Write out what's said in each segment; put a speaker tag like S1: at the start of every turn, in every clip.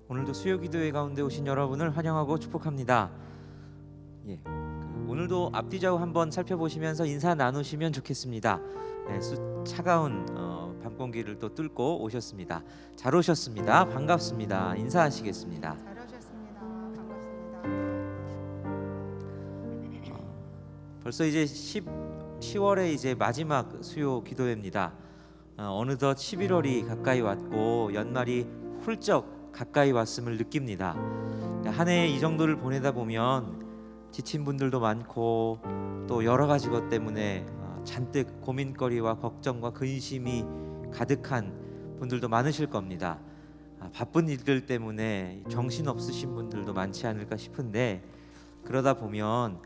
S1: 오늘도 수요기도회 가운데 오신 여러분을 환영하고 축복합니다. 오늘도 앞뒤 좌우 한번 살펴보시면서 인사 나누시면 좋겠습니다. 차가운 밤 공기를 또 뚫고 오셨습니다. 잘 오셨습니다. 반갑습니다. 인사하시겠습니다.
S2: 잘 오셨습니다. 반갑습니다.
S1: 벌써 이제 10월의 이제 마지막 수요 기도회입니다. 어느덧 11월이 가까이 왔고 연말이 훌쩍 가까이 왔음을 느낍니다. 한 해 이 정도를 보내다 보면 지친 분들도 많고 또 여러 가지 것 때문에 잔뜩 고민거리와 걱정과 근심이 가득한 분들도 많으실 겁니다. 바쁜 일들 때문에 정신 없으신 분들도 많지 않을까 싶은데, 그러다 보면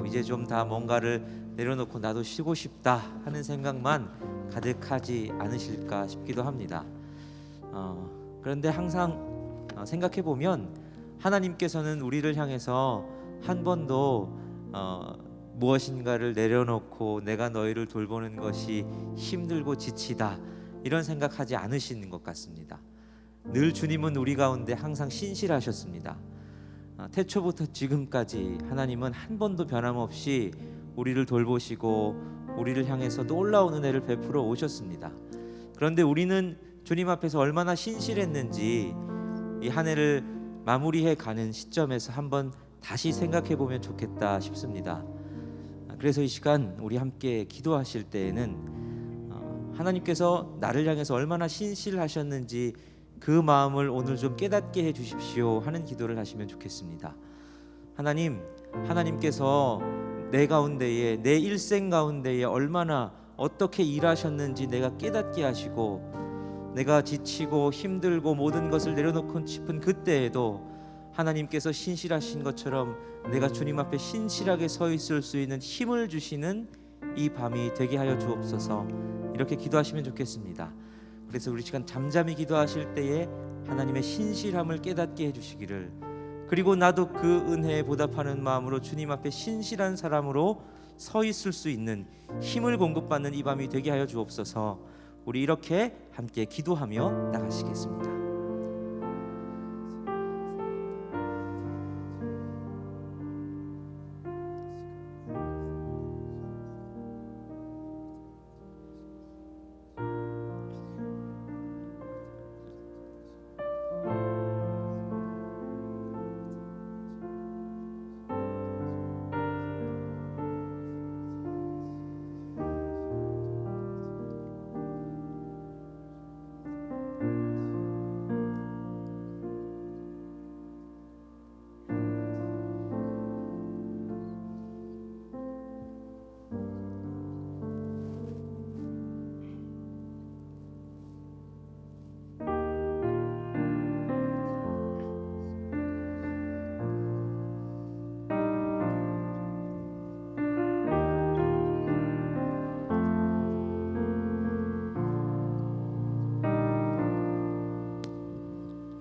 S1: 이제 좀 다 뭔가를 내려놓고 나도 쉬고 싶다 하는 생각만 가득하지 않으실까 싶기도 합니다. 그런데 항상 생각해 보면 하나님께서는 우리를 향해서 한 번도 무엇인가를 내려놓고 내가 너희를 돌보는 것이 힘들고 지치다 이런 생각하지 않으시는 것 같습니다. 늘 주님은 우리 가운데 항상 신실하셨습니다. 태초부터 지금까지 하나님은 한 번도 변함없이 우리를 돌보시고 우리를 향해서 놀라운 은혜를 베풀어 오셨습니다. 그런데 우리는 주님 앞에서 얼마나 신실했는지 이 한 해를 마무리해 가는 시점에서 한번 다시 생각해 보면 좋겠다 싶습니다. 그래서 이 시간 우리 함께 기도하실 때에는 하나님께서 나를 향해서 얼마나 신실하셨는지 그 마음을 오늘 좀 깨닫게 해 주십시오 하는 기도를 하시면 좋겠습니다. 하나님께서 내 가운데에, 내 일생 가운데에 얼마나 어떻게 일하셨는지 내가 깨닫게 하시고, 내가 지치고 힘들고 모든 것을 내려놓고 싶은 그때에도 하나님께서 신실하신 것처럼 내가 주님 앞에 신실하게 서 있을 수 있는 힘을 주시는 이 밤이 되게 하여 주옵소서, 이렇게 기도하시면 좋겠습니다. 그래서 우리 시간 잠잠히 기도하실 때에 하나님의 신실함을 깨닫게 해주시기를, 그리고 나도 그 은혜에 보답하는 마음으로 주님 앞에 신실한 사람으로 서 있을 수 있는 힘을 공급받는 이 밤이 되게 하여 주옵소서. 우리 이렇게 함께 기도하며 나가시겠습니다.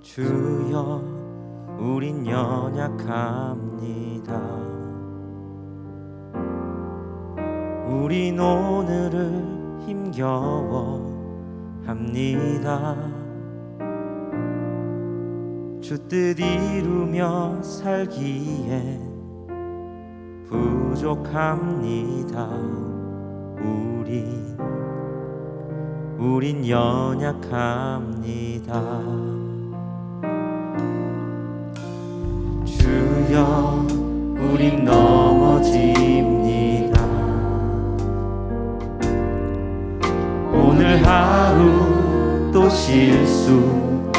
S1: 주여, 우린 연약합니다. 우린 오늘을 힘겨워합니다. 주 뜻 이루며 살기에 부족합니다. 우린 연약합니다. 주여, 우린 넘어집니다. 오늘 하루 또 실수합니다.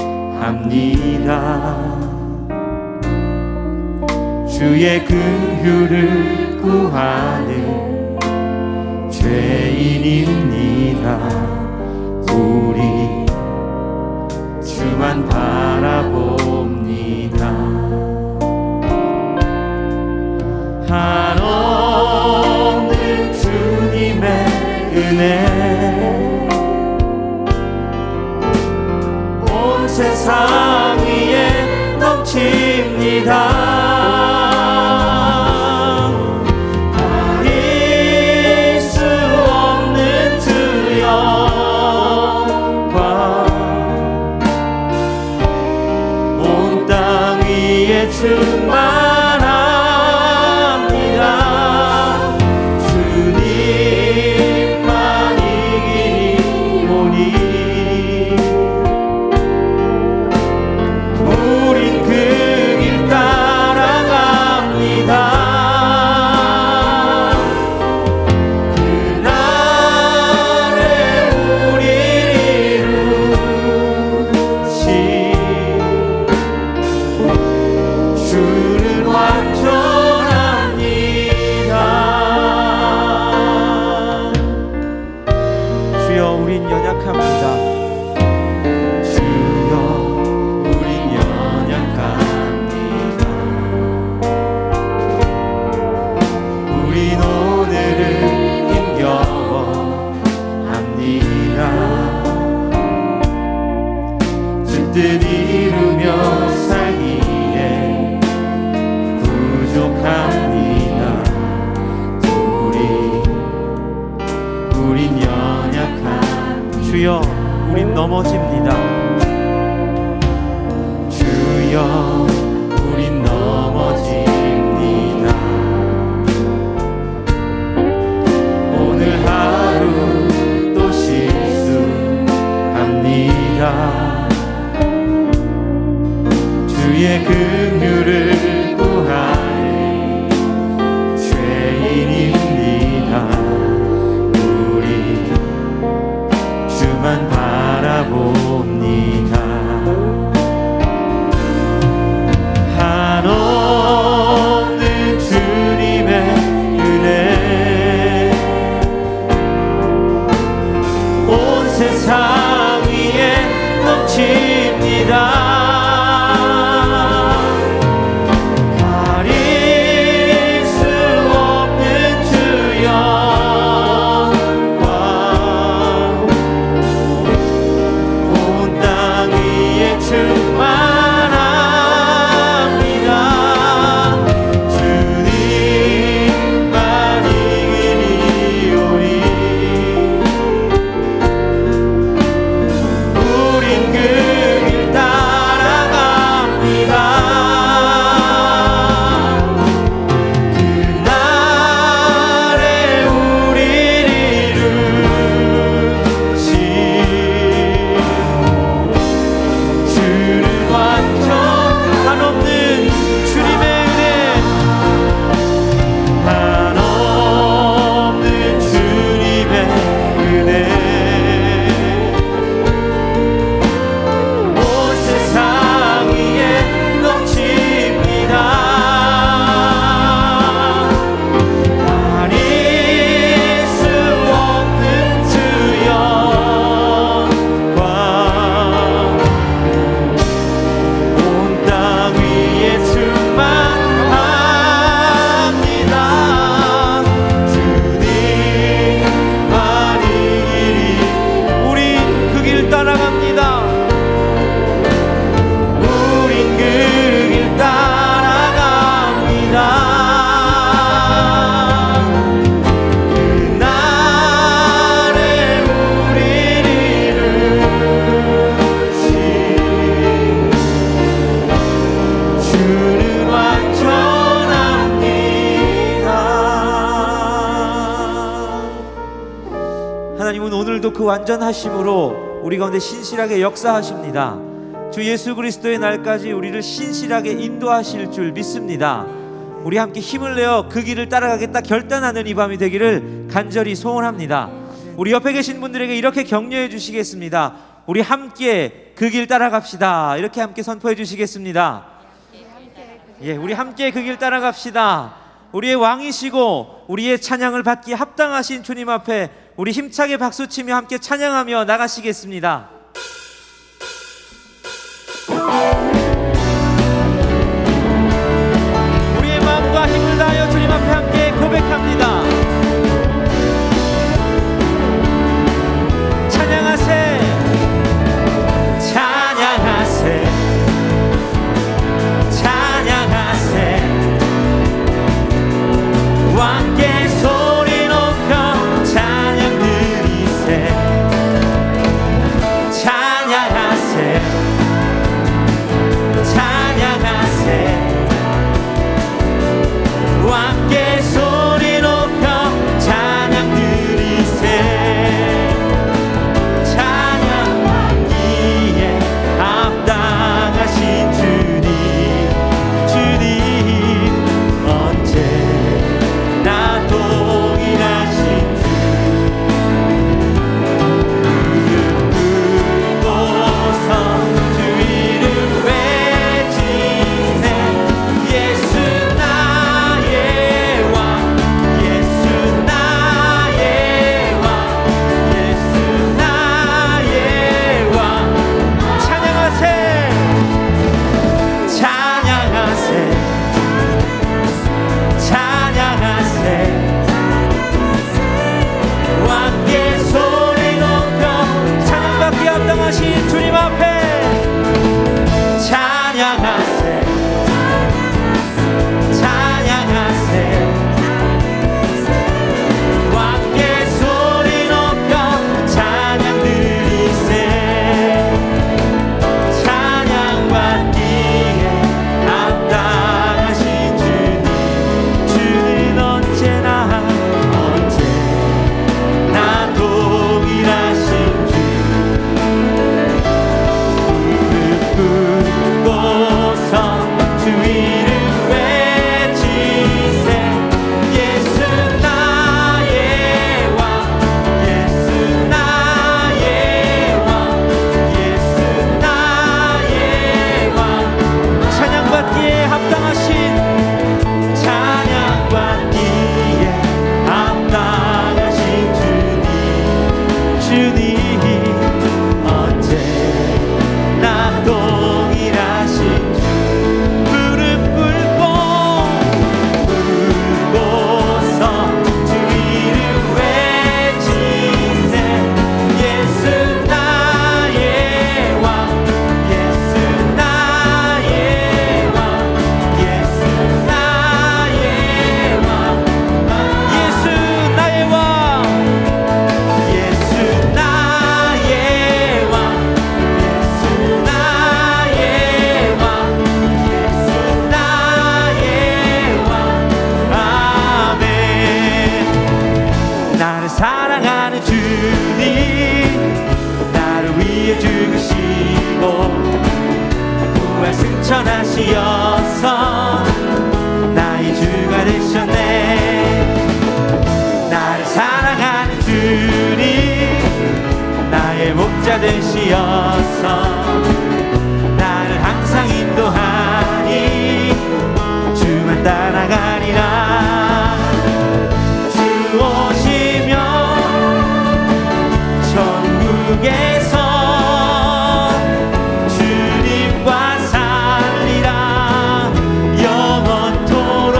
S1: 주의 긍휼을 구하는 죄인입니다. 우리 주만 바라봅니다. 한없는 주님의 은혜 온 세상 위에 넘칩니다. 가릴 수 없는 주 영광 충만합니다. 주님만 이기리오니 우린 그 길 따라갑니다. 그날에 우리를 이루신 주는 완전합니다. 주여 우린 연약합니다. 주여 우린 연약합니다. 우린 오늘을 힘겨워합니다. 주 뜻 이루며 살기에 부족합니다. 우린 연약한 주여 우린 넘어집니다. 주여 우린 넘어집니다. 오늘 하루 또 실수합니다. 주의 긍휼을 구할 죄인입니다. 우리 주만 바라봅니다. 한없는 주님의 은혜 온 세상 위에 넘칩니다. 가릴 수 없는 주 영광 온 땅 위에 충만합니다. 주님만 이기리오니 우린 그 길 따라갑니다. 그날에 우리를 이루신 주는 완전 한없는 주님의 은혜 한없는 주님의 은혜 온 세상 위에 넘칩니다. 가릴 수 없는 주 영광 온 땅 위에 충만합니다. 주님만 이기리 우린 그 길 따라갑니다. 우린 그 길 따라갑니다. 그날에 우리를 이루신 주는 완전합니다. 하나님은 오늘도 그 완전하심으로 우리 가운데 신실하게 역사하십니다. 주 예수 그리스도의 날까지 우리를 신실하게 인도하실 줄 믿습니다. 우리 함께 힘을 내어 그 길을 따라가겠다 결단하는 이 밤이 되기를 간절히 소원합니다. 우리 옆에 계신 분들에게 이렇게 격려해 주시겠습니다. 우리 함께 그 길 따라갑시다. 이렇게 함께 선포해 주시겠습니다. 예, 우리 함께 그 길 따라갑시다. 우리의 왕이시고 우리의 찬양을 받기에 합당하신 주님 앞에 우리 힘차게 박수치며 함께 찬양하며 나가시겠습니다. 우리의 마음과 힘을 다하여 주님 앞에 함께 고백합니다. 찬양하세 찬양하세 찬양하세 왕께 소리 높여 찬양 드리세 찬양하세 찬양하세 승천하시어서 나의 주가 되셨네. 나를 사랑하는 주님 나의 목자 되시어서 나를 항상 인도하니 주만 따라가리라. 주 오시면 천국에서 주님과 살리라 영원토록.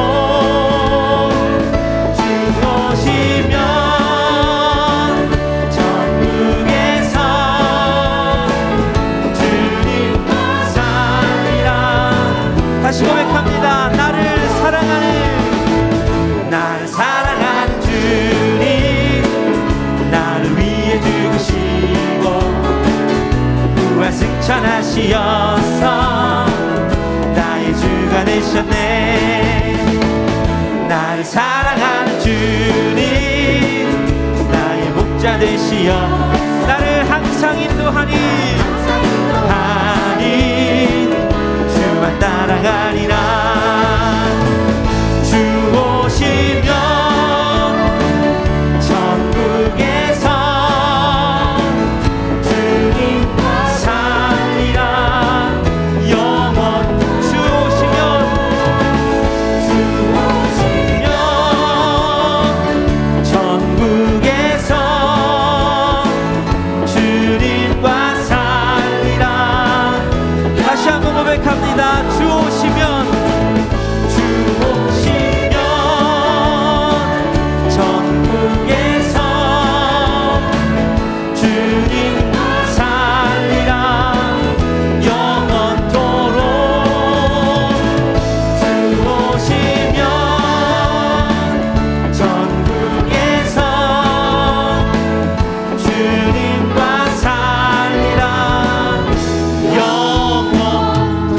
S1: 주 오시면 천국에서 주님과 살리라. 다시 고백합니다. 나를 사랑하는 주님 나를 위해 죽으시고 부활 승천하시어서 나의 주가 되셨네. 나를 사랑하는 주님 나의 목자 되시어 나를 항상 인도하니 주만 따라가리라. 주 오시면 천국에서 주님과 살리라 영원. 주 오시면 천국에서 주님과 살리라. 다시 한번 고백합니다. 주 오시면 천국에서 주님과 살리라 영원토록. 주 오시면 천국에서 주님과 살리라 영원토록.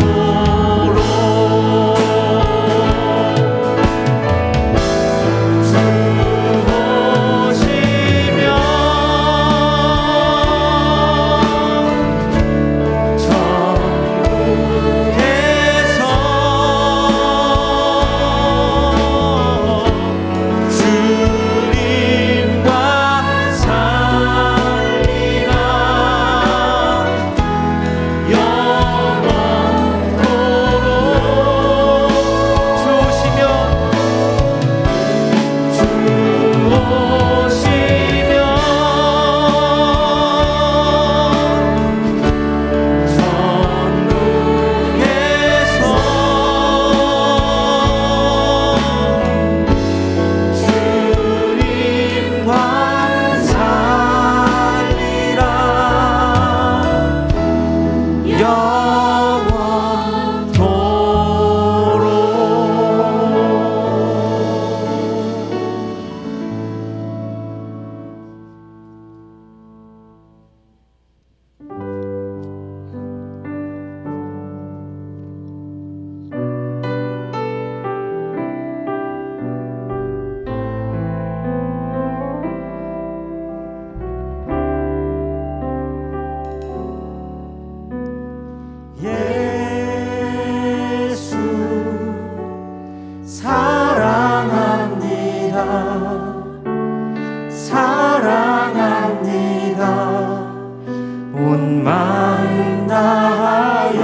S1: 온 마음 다하여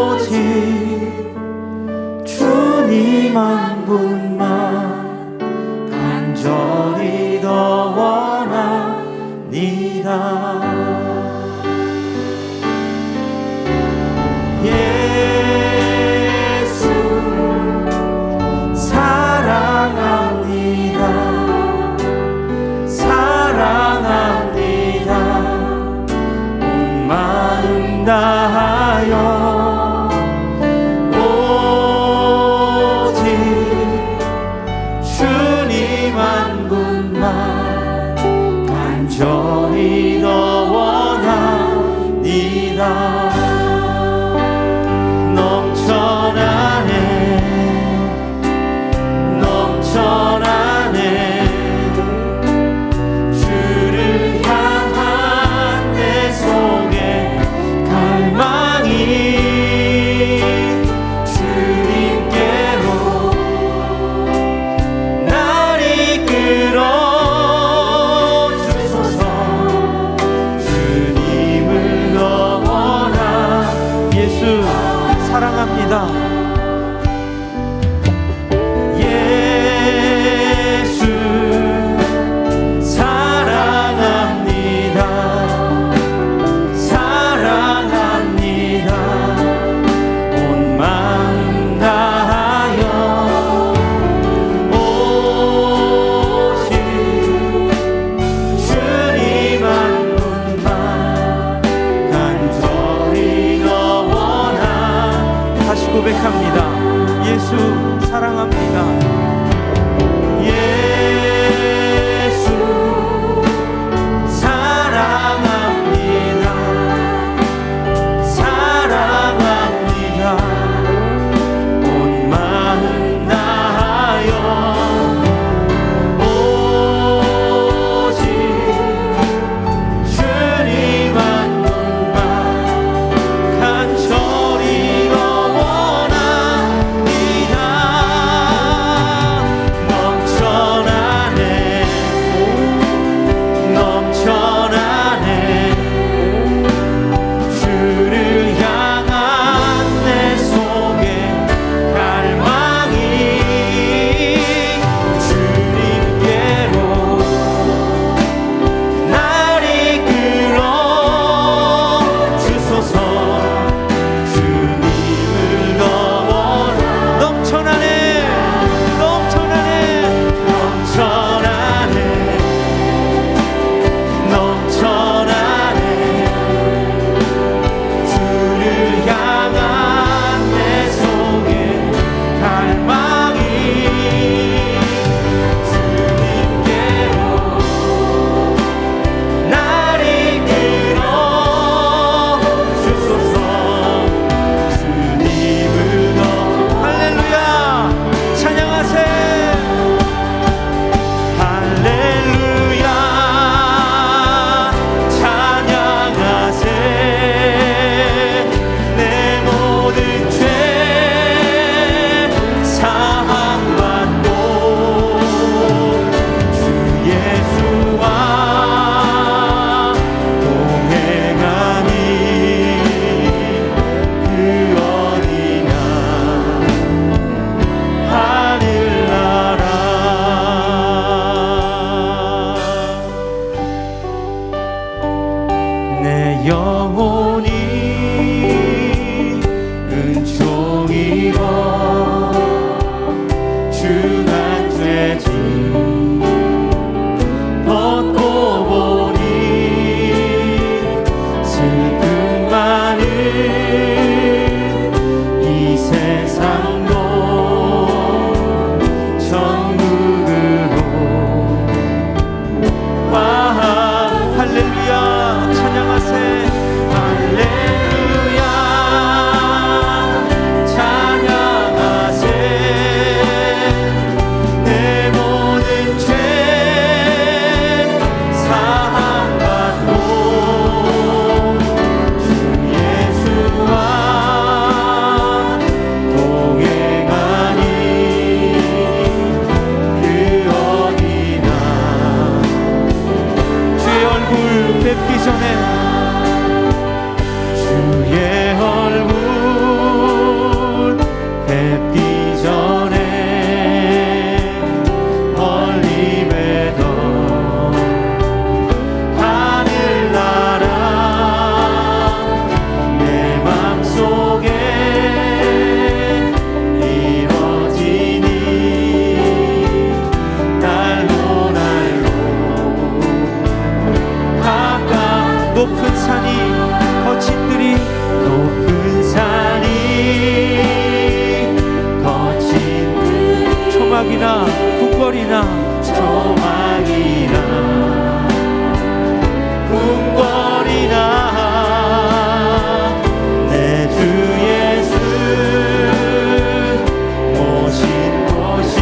S1: 오직 주님 한 분만 간절히 더 원합니다. 예수 사랑합니다. 온 마음 다하여 오직 주님 한 분만 간절히 더 원합니다. 넘쳐나네 주를 향한 내 속에 영혼이 은총이고 중한 죄짐 벗고 보니 슬픔 많은 이 세상도 천국으로 할렐루야 찬양하세 할렐루야 찬양하세 내 모든 죄 사함받고 주 예수와 동행하니 그 어디나 주의 얼굴 뵙기 전에 주의 얼굴 뵙기 전에 멀리 뵈던 하늘나라 내 맘속에 이뤄지니 날로 가까 높은 산이 거친 들이 높은 산이 거친 초막이나 궁궐이나 내 주 예수 모신 곳이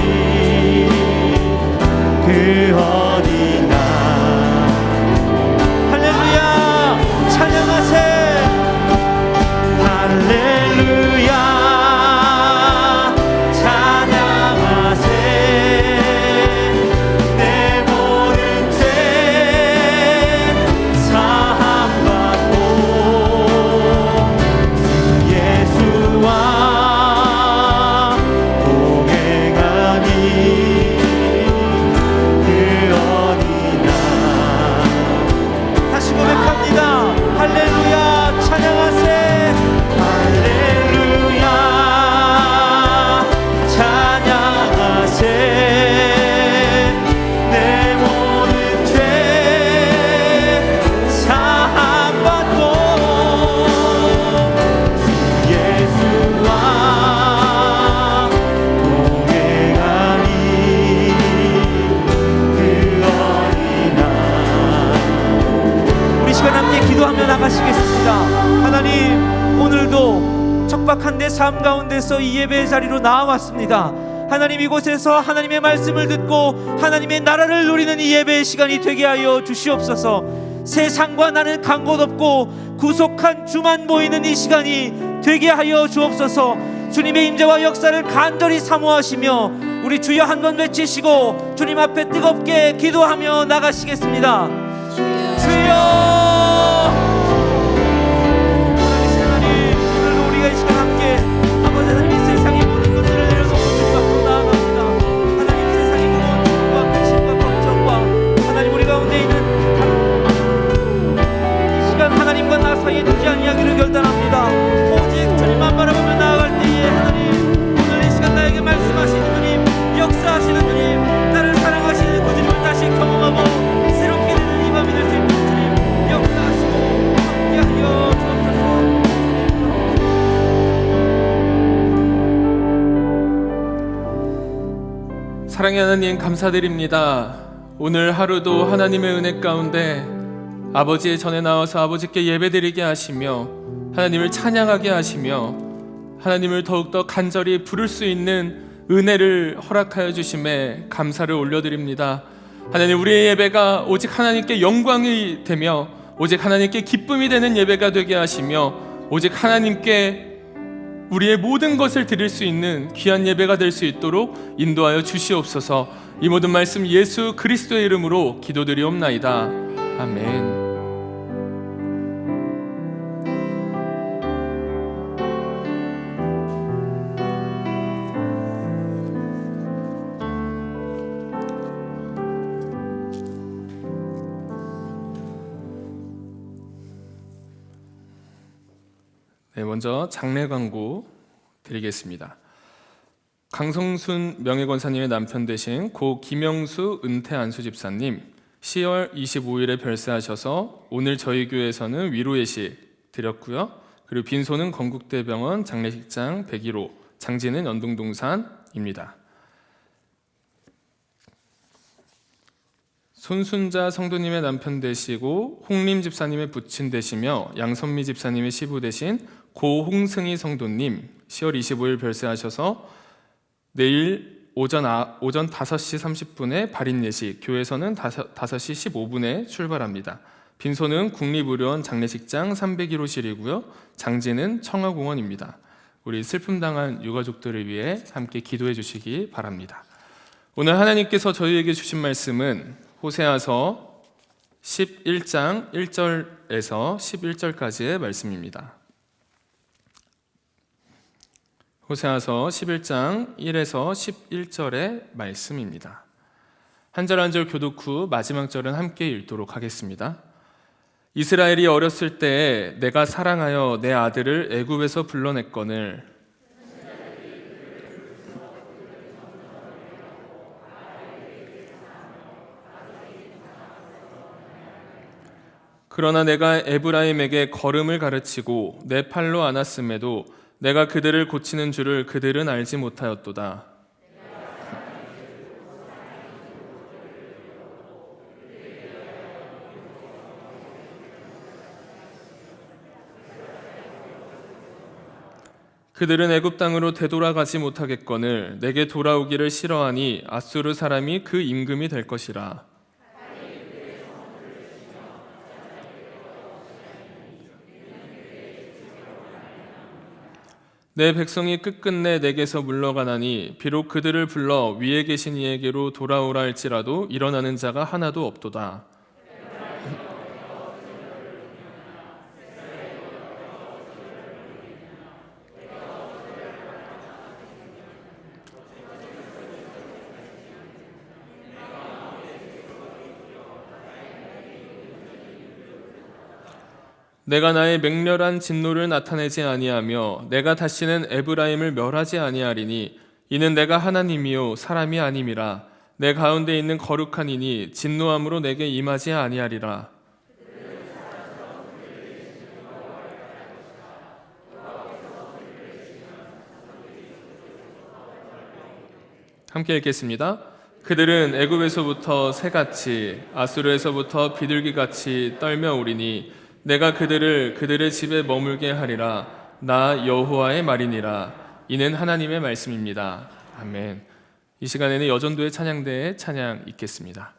S1: 그 어디나 할렐루야 찬양하세 할렐루야 찬양하세 내 모든 죄 사함받고 주 예수와 동행하니 그 어디나 다시 고백합니다. 할렐루야 찬양하세 할렐루야 찬양하세 내 모든 죄 사함받고 주 예수와 동행하니 그 어디나 우리 시간 함께 기도하며 나가시겠습니다. 하나님 오늘도 척박한 내 삶 가운데서 이 예배의 자리로 나와왔습니다. 하나님 이곳에서 하나님의 말씀을 듣고 하나님의 나라를 누리는 이 예배의 시간이 되게 하여 주시옵소서. 세상과 나는 간 곳 없고 구속한 주만 보이는 이 시간이 되게 하여 주옵소서. 주님의 임재와 역사를 간절히 사모하시며 우리 주여 한번 외치시고 주님 앞에 뜨겁게 기도하며 나가시겠습니다. 주여 이 시간 함께 아버지 하나님 이 세상의 모든 것들을 내려놓고 주님 앞으로 나아갑니다. 하나님 세상의 모든 것과 근심과 걱정과 하나님 우리 가운데 있는 이 시간 하나님과 나 사이에 두지 아니하기를 결단합니다. 오직 주님만 바라보며 나아갈 때에 하나님 오늘 이 시간 나에게 말씀하시는 주님 역사하시는 주님 나를 사랑하시는 그 주님을 다시 경험하고 새롭게 되는 이 밤이 될 수 있는 주님 역사하시고 함께하여 주옵소서.
S3: 사랑의 하나님 감사드립니다. 오늘 하루도 하나님의 은혜 가운데 아버지의 전에 나와서 아버지께 예배드리게 하시며 하나님을 찬양하게 하시며 하나님을 더욱더 간절히 부를 수 있는 은혜를 허락하여 주심에 감사를 올려드립니다. 하나님 우리의 예배가 오직 하나님께 영광이 되며 오직 하나님께 기쁨이 되는 예배가 되게 하시며 오직 하나님께 우리의 모든 것을 드릴 수 있는 귀한 예배가 될 수 있도록 인도하여 주시옵소서. 이 모든 말씀 예수 그리스도의 이름으로 기도드리옵나이다. 아멘. 네, 먼저 장례 광고 드리겠습니다. 강성순 명예권사님의 남편 되신 고 김영수 은퇴 안수 집사님 10월 25일에 별세하셔서 오늘 저희 교회에서는 위로 예식 드렸고요. 그리고 빈소는 건국대병원 장례식장 101호, 장지는 연동동산입니다. 손순자 성도님의 남편 되시고 홍림 집사님의 부친 되시며 양선미 집사님의 시부 되신 고홍승희 성도님 10월 25일 별세하셔서 내일 오전 5시 30분에 발인 예식, 교회에서는 5시 15분에 출발합니다. 빈소는 국립의료원 장례식장 301호실이고요. 장지는 청하공원입니다. 우리 슬픔당한 유가족들을 위해 함께 기도해 주시기 바랍니다. 오늘 하나님께서 저희에게 주신 말씀은 호세아서 11장 1절에서 11절까지의 말씀입니다. 호세아서 11장 1에서 11절의 말씀입니다. 한 절 한 절 교독 후 마지막 절은 함께 읽도록 하겠습니다. 이스라엘이 어렸을 때에 내가 사랑하여 내 아들을 애굽에서 불러냈거늘 그러나 내가 에브라임에게 걸음을 가르치고 내 팔로 안았음에도 내가 그들을 고치는 줄을 그들은 알지 못하였도다. 그들은 애굽 땅으로 되돌아가지 못하겠거늘 내게 돌아오기를 싫어하니 아수르 사람이 그 임금이 될 것이라. 내 백성이 끝끝내 내게서 물러가나니 비록 그들을 불러 위에 계신 이에게로 돌아오라 할지라도 일어나는 자가 하나도 없도다. 내가 나의 맹렬한 진노를 나타내지 아니하며 내가 다시는 에브라임을 멸하지 아니하리니 이는 내가 하나님이요 사람이 아님이라. 내 가운데 있는 거룩한 이니 진노함으로 내게 임하지 아니하리라. 함께 읽겠습니다. 그들은 애굽에서부터 새같이 아수르에서부터 비둘기같이 떨며 우리니 내가 그들의 집에 머물게 하리라. 나 여호와의 말이니라. 이는 하나님의 말씀입니다. 아멘. 이 시간에는 여전도의 찬양대의 찬양 읽겠습니다.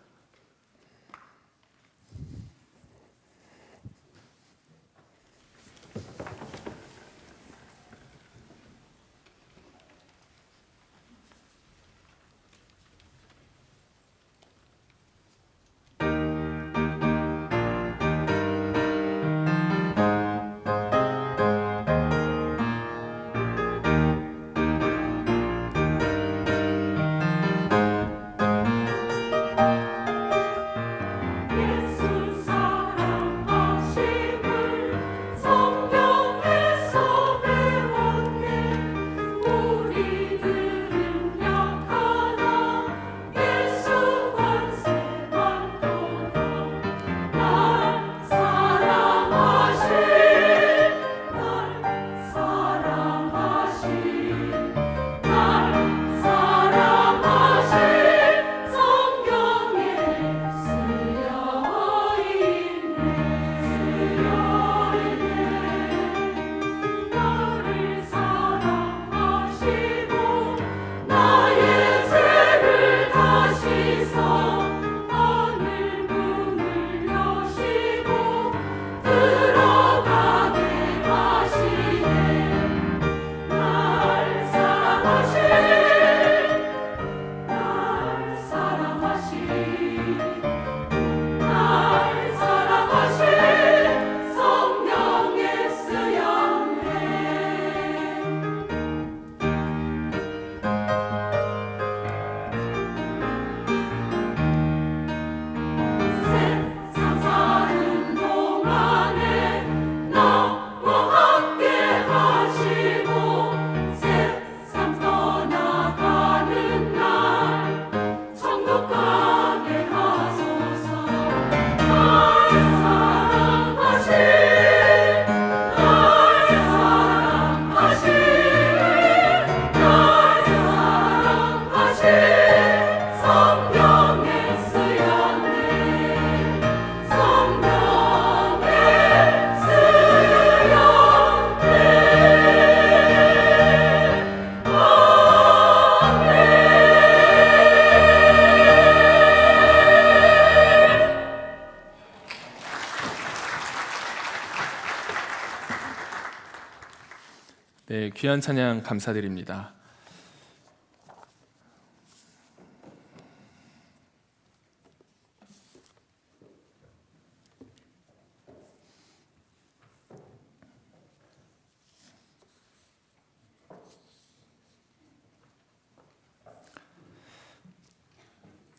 S3: 네, 귀한 찬양 감사드립니다.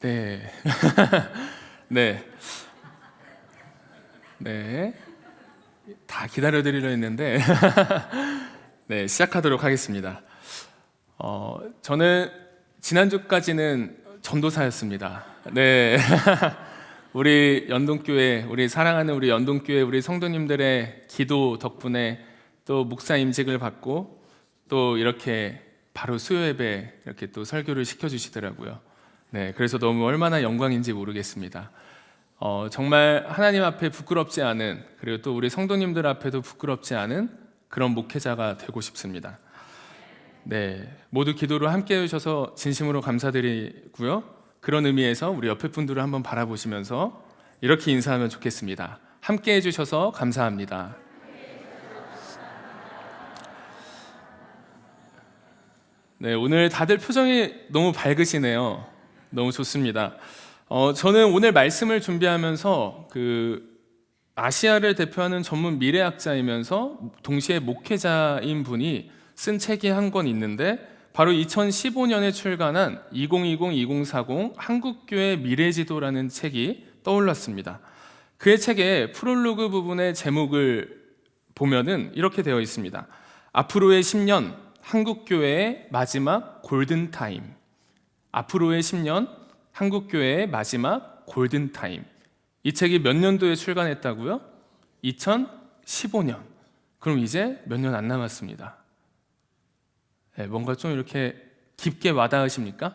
S3: 네. 네. 네. 다 기다려드리려 했는데 네, 시작하도록 하겠습니다. 저는 지난주까지는 전도사였습니다. 네. 우리 연동교회, 우리 사랑하는 우리 연동교회 우리 성도님들의 기도 덕분에 또 목사 임직을 받고 또 이렇게 바로 수요 예배 이렇게 또 설교를 시켜주시더라고요. 네, 그래서 너무 얼마나 영광인지 모르겠습니다. 정말 하나님 앞에 부끄럽지 않은, 그리고 또 우리 성도님들 앞에도 부끄럽지 않은 그런 목회자가 되고 싶습니다. 네, 모두 기도로 함께 해주셔서 진심으로 감사드리고요. 그런 의미에서 우리 옆에 분들을 한번 바라보시면서 이렇게 인사하면 좋겠습니다. 함께 해주셔서 감사합니다. 네, 오늘 다들 표정이 너무 밝으시네요. 너무 좋습니다. 저는 오늘 말씀을 준비하면서 아시아를 대표하는 전문 미래학자이면서 동시에 목회자인 분이 쓴 책이 한 권 있는데 바로 2015년에 출간한 2020-2040 한국교회 미래지도라는 책이 떠올랐습니다. 그의 책의 프롤로그 부분의 제목을 보면은 이렇게 되어 있습니다. 앞으로의 10년 한국교회의 마지막 골든타임. 앞으로의 10년 한국교회의 마지막 골든타임. 이 책이 몇 년도에 출간했다고요? 2015년. 그럼 이제 몇 년 안 남았습니다. 네, 뭔가 좀 이렇게 깊게 와닿으십니까?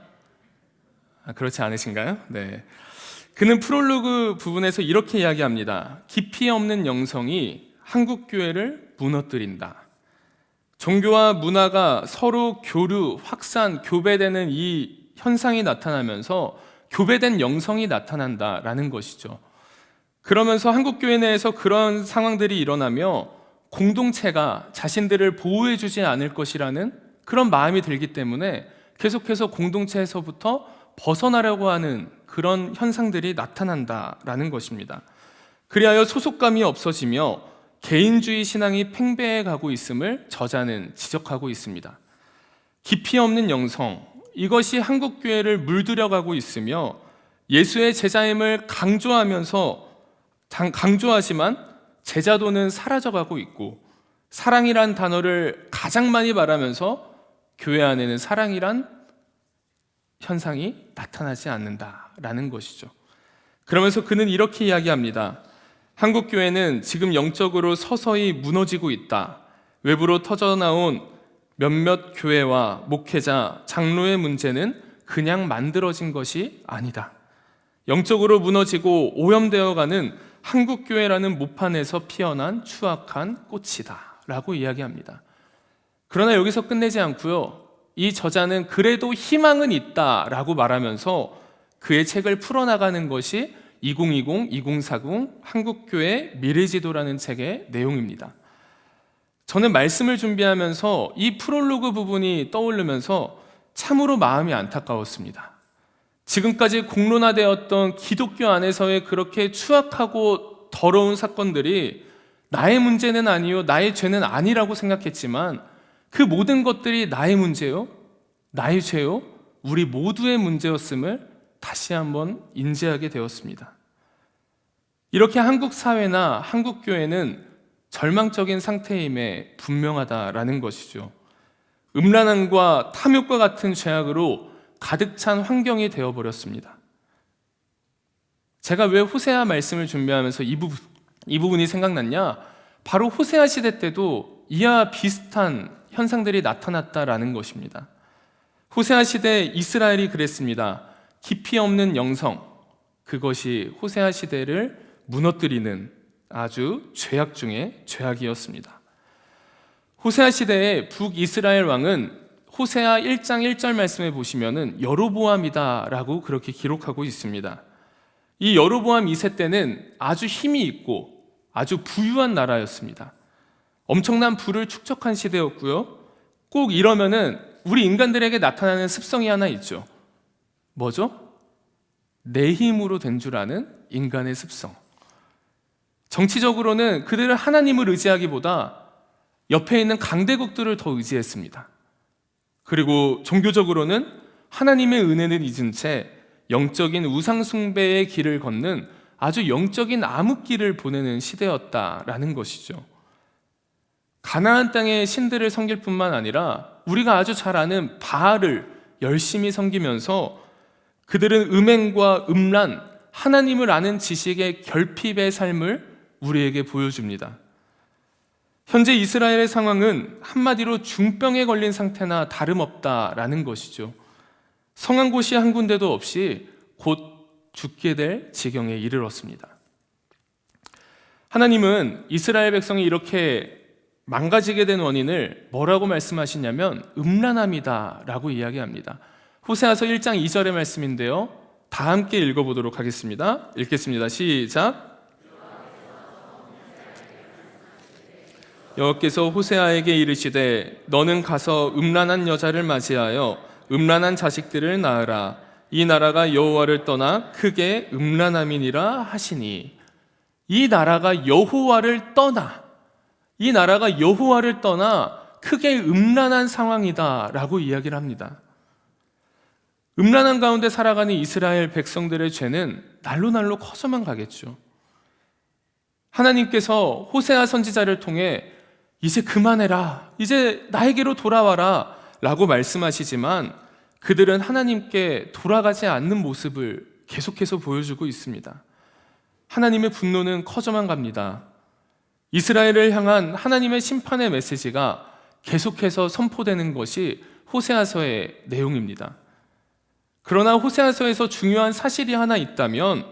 S3: 그렇지 않으신가요? 네. 그는 프롤로그 부분에서 이렇게 이야기합니다. 깊이 없는 영성이 한국교회를 무너뜨린다. 종교와 문화가 서로 교류, 확산, 교배되는 이 현상이 나타나면서 교배된 영성이 나타난다라는 것이죠. 그러면서 한국교회 내에서 그런 상황들이 일어나며 공동체가 자신들을 보호해주지 않을 것이라는 그런 마음이 들기 때문에 계속해서 공동체에서부터 벗어나려고 하는 그런 현상들이 나타난다라는 것입니다. 그리하여 소속감이 없어지며 개인주의 신앙이 팽배해 가고 있음을 저자는 지적하고 있습니다. 깊이 없는 영성, 이것이 한국교회를 물들여가고 있으며 예수의 제자임을 강조하지만 제자도는 사라져가고 있고 사랑이란 단어를 가장 많이 말하면서 교회 안에는 사랑이란 현상이 나타나지 않는다라는 것이죠. 그러면서 그는 이렇게 이야기합니다. 한국교회는 지금 영적으로 서서히 무너지고 있다. 외부로 터져나온 몇몇 교회와 목회자, 장로의 문제는 그냥 만들어진 것이 아니다. 영적으로 무너지고 오염되어가는 한국교회라는 모판에서 피어난 추악한 꽃이다 라고 이야기합니다. 그러나 여기서 끝내지 않고요, 이 저자는 그래도 희망은 있다 라고 말하면서 그의 책을 풀어나가는 것이 2020-2040 한국교회 미래지도라는 책의 내용입니다. 저는 말씀을 준비하면서 이 프롤로그 부분이 떠오르면서 참으로 마음이 안타까웠습니다. 지금까지 공론화되었던 기독교 안에서의 그렇게 추악하고 더러운 사건들이 나의 문제는 아니요, 나의 죄는 아니라고 생각했지만 그 모든 것들이 나의 문제요, 나의 죄요, 우리 모두의 문제였음을 다시 한번 인지하게 되었습니다. 이렇게 한국 사회나 한국 교회는 절망적인 상태임에 분명하다라는 것이죠. 음란함과 탐욕과 같은 죄악으로 가득 찬 환경이 되어버렸습니다. 제가 왜 호세아 말씀을 준비하면서 이 부분이 생각났냐? 바로 호세아 시대 때도 이와 비슷한 현상들이 나타났다라는 것입니다. 호세아 시대 이스라엘이 그랬습니다. 깊이 없는 영성, 그것이 호세아 시대를 무너뜨리는 아주 죄악 중에 죄악이었습니다. 호세아 시대의 북이스라엘 왕은 호세아 1장 1절 말씀에 보시면은 여로보암이다라고 그렇게 기록하고 있습니다. 이 여로보암 2세 때는 아주 힘이 있고 아주 부유한 나라였습니다. 엄청난 부를 축적한 시대였고요. 꼭 이러면은 우리 인간들에게 나타나는 습성이 하나 있죠. 뭐죠? 내 힘으로 된 줄 아는 인간의 습성. 정치적으로는 그들은 하나님을 의지하기보다 옆에 있는 강대국들을 더 의지했습니다. 그리고 종교적으로는 하나님의 은혜를 잊은 채 영적인 우상숭배의 길을 걷는 아주 영적인 암흑길을 보내는 시대였다라는 것이죠. 가나안 땅의 신들을 섬길 뿐만 아니라 우리가 아주 잘 아는 바알을 열심히 섬기면서 그들은 음행과 음란, 하나님을 아는 지식의 결핍의 삶을 우리에게 보여줍니다. 현재 이스라엘의 상황은 한마디로 중병에 걸린 상태나 다름없다라는 것이죠. 성한 곳이 한 군데도 없이 곧 죽게 될 지경에 이르렀습니다. 하나님은 이스라엘 백성이 이렇게 망가지게 된 원인을 뭐라고 말씀하시냐면 음란함이다 라고 이야기합니다. 호세아서 1장 2절의 말씀인데요, 다 함께 읽어보도록 하겠습니다. 읽겠습니다. 시작. 여호와께서 호세아에게 이르시되 너는 가서 음란한 여자를 맞이하여 음란한 자식들을 낳으라. 이 나라가 여호와를 떠나 크게 음란함이니라 하시니. 이 나라가 여호와를 떠나, 이 나라가 여호와를 떠나 크게 음란한 상황이다 라고 이야기를 합니다. 음란한 가운데 살아가는 이스라엘 백성들의 죄는 날로 커져만 가겠죠. 하나님께서 호세아 선지자를 통해 이제 그만해라, 이제 나에게로 돌아와라 라고 말씀하시지만 그들은 하나님께 돌아가지 않는 모습을 계속해서 보여주고 있습니다. 하나님의 분노는 커져만 갑니다. 이스라엘을 향한 하나님의 심판의 메시지가 계속해서 선포되는 것이 호세아서의 내용입니다. 그러나 호세아서에서 중요한 사실이 하나 있다면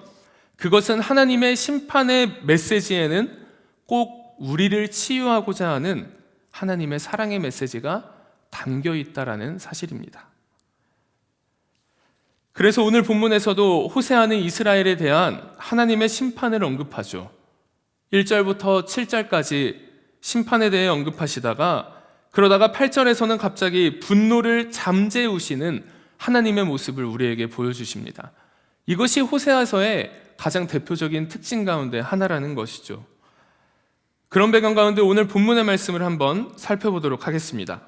S3: 그것은 하나님의 심판의 메시지에는 꼭 우리를 치유하고자 하는 하나님의 사랑의 메시지가 담겨 있다라는 사실입니다. 그래서 오늘 본문에서도 호세아는 이스라엘에 대한 하나님의 심판을 언급하죠. 1절부터 7절까지 심판에 대해 언급하시다가 그러다가 8절에서는 갑자기 분노를 잠재우시는 하나님의 모습을 우리에게 보여주십니다. 이것이 호세아서의 가장 대표적인 특징 가운데 하나라는 것이죠. 그런 배경 가운데 오늘 본문의 말씀을 한번 살펴보도록 하겠습니다.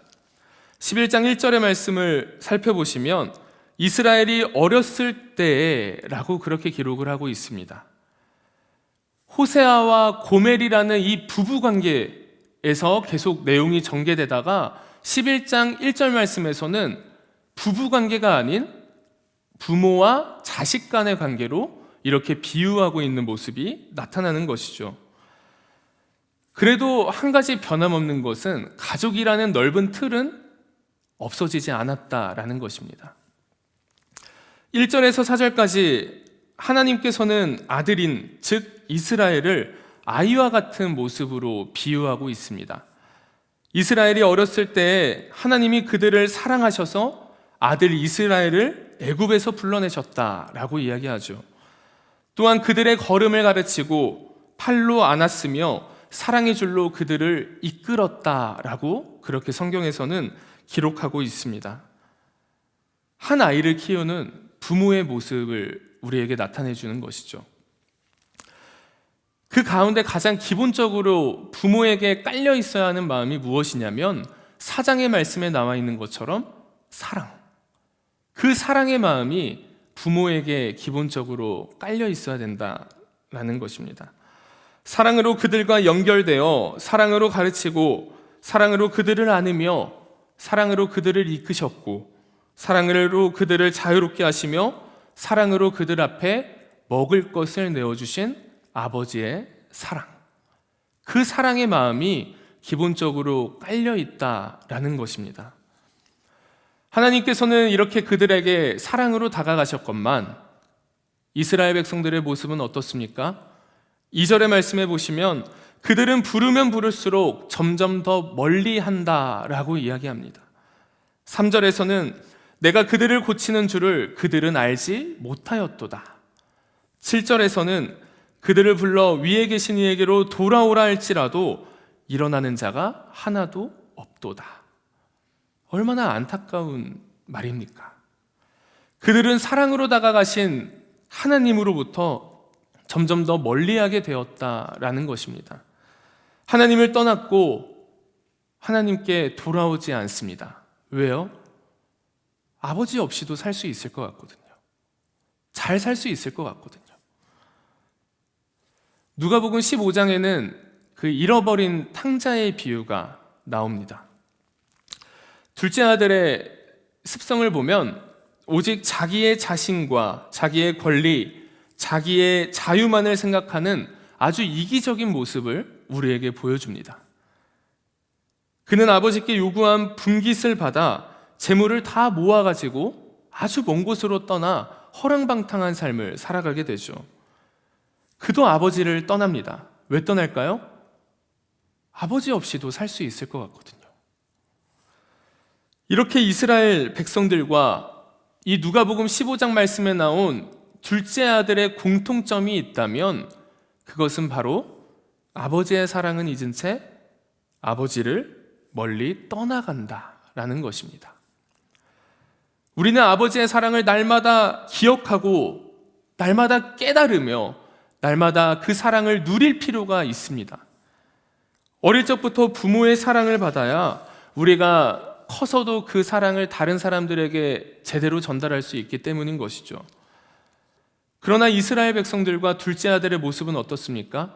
S3: 11장 1절의 말씀을 살펴보시면 이스라엘이 어렸을 때라고 그렇게 기록을 하고 있습니다. 호세아와 고멜이라는 이 부부관계에서 계속 내용이 전개되다가 11장 1절 말씀에서는 부부관계가 아닌 부모와 자식 간의 관계로 이렇게 비유하고 있는 모습이 나타나는 것이죠. 그래도 한 가지 변함없는 것은 가족이라는 넓은 틀은 없어지지 않았다라는 것입니다. 1절에서 4절까지 하나님께서는 아들인 즉 이스라엘을 아이와 같은 모습으로 비유하고 있습니다. 이스라엘이 어렸을 때 하나님이 그들을 사랑하셔서 아들 이스라엘을 애굽에서 불러내셨다라고 이야기하죠. 또한 그들의 걸음을 가르치고 팔로 안았으며 사랑의 줄로 그들을 이끌었다라고 그렇게 성경에서는 기록하고 있습니다. 한 아이를 키우는 부모의 모습을 우리에게 나타내 주는 것이죠. 그 가운데 가장 기본적으로 부모에게 깔려 있어야 하는 마음이 무엇이냐면 4장의 말씀에 나와 있는 것처럼 사랑. 그 사랑의 마음이 부모에게 기본적으로 깔려 있어야 된다라는 것입니다. 사랑으로 그들과 연결되어 사랑으로 가르치고 사랑으로 그들을 안으며 사랑으로 그들을 이끄셨고 사랑으로 그들을 자유롭게 하시며 사랑으로 그들 앞에 먹을 것을 내어주신 아버지의 사랑. 그 사랑의 마음이 기본적으로 깔려 있다라는 것입니다. 하나님께서는 이렇게 그들에게 사랑으로 다가가셨건만 이스라엘 백성들의 모습은 어떻습니까? 2절의 말씀에 보시면 그들은 부르면 부를수록 점점 더 멀리 한다라고 이야기합니다. 3절에서는 내가 그들을 고치는 줄을 그들은 알지 못하였도다. 7절에서는 그들을 불러 위에 계신 이에게로 돌아오라 할지라도 일어나는 자가 하나도 없도다. 얼마나 안타까운 말입니까? 그들은 사랑으로 다가가신 하나님으로부터 점점 더 멀리하게 되었다라는 것입니다. 하나님을 떠났고 하나님께 돌아오지 않습니다. 왜요? 아버지 없이도 살 수 있을 것 같거든요. 잘 살 수 있을 것 같거든요. 누가복음 15장에는 그 잃어버린 탕자의 비유가 나옵니다. 둘째 아들의 습성을 보면 오직 자기의 자신과 자기의 권리, 자기의 자유만을 생각하는 아주 이기적인 모습을 우리에게 보여줍니다. 그는 아버지께 요구한 분깃을 받아 재물을 다 모아가지고 아주 먼 곳으로 떠나 허랑방탕한 삶을 살아가게 되죠. 그도 아버지를 떠납니다. 왜 떠날까요? 아버지 없이도 살 수 있을 것 같거든요. 이렇게 이스라엘 백성들과 이 누가복음 15장 말씀에 나온 둘째 아들의 공통점이 있다면 그것은 바로 아버지의 사랑은 잊은 채 아버지를 멀리 떠나간다라는 것입니다. 우리는 아버지의 사랑을 날마다 기억하고 날마다 깨달으며 날마다 그 사랑을 누릴 필요가 있습니다. 어릴 적부터 부모의 사랑을 받아야 우리가 커서도 그 사랑을 다른 사람들에게 제대로 전달할 수 있기 때문인 것이죠. 그러나 이스라엘 백성들과 둘째 아들의 모습은 어떻습니까?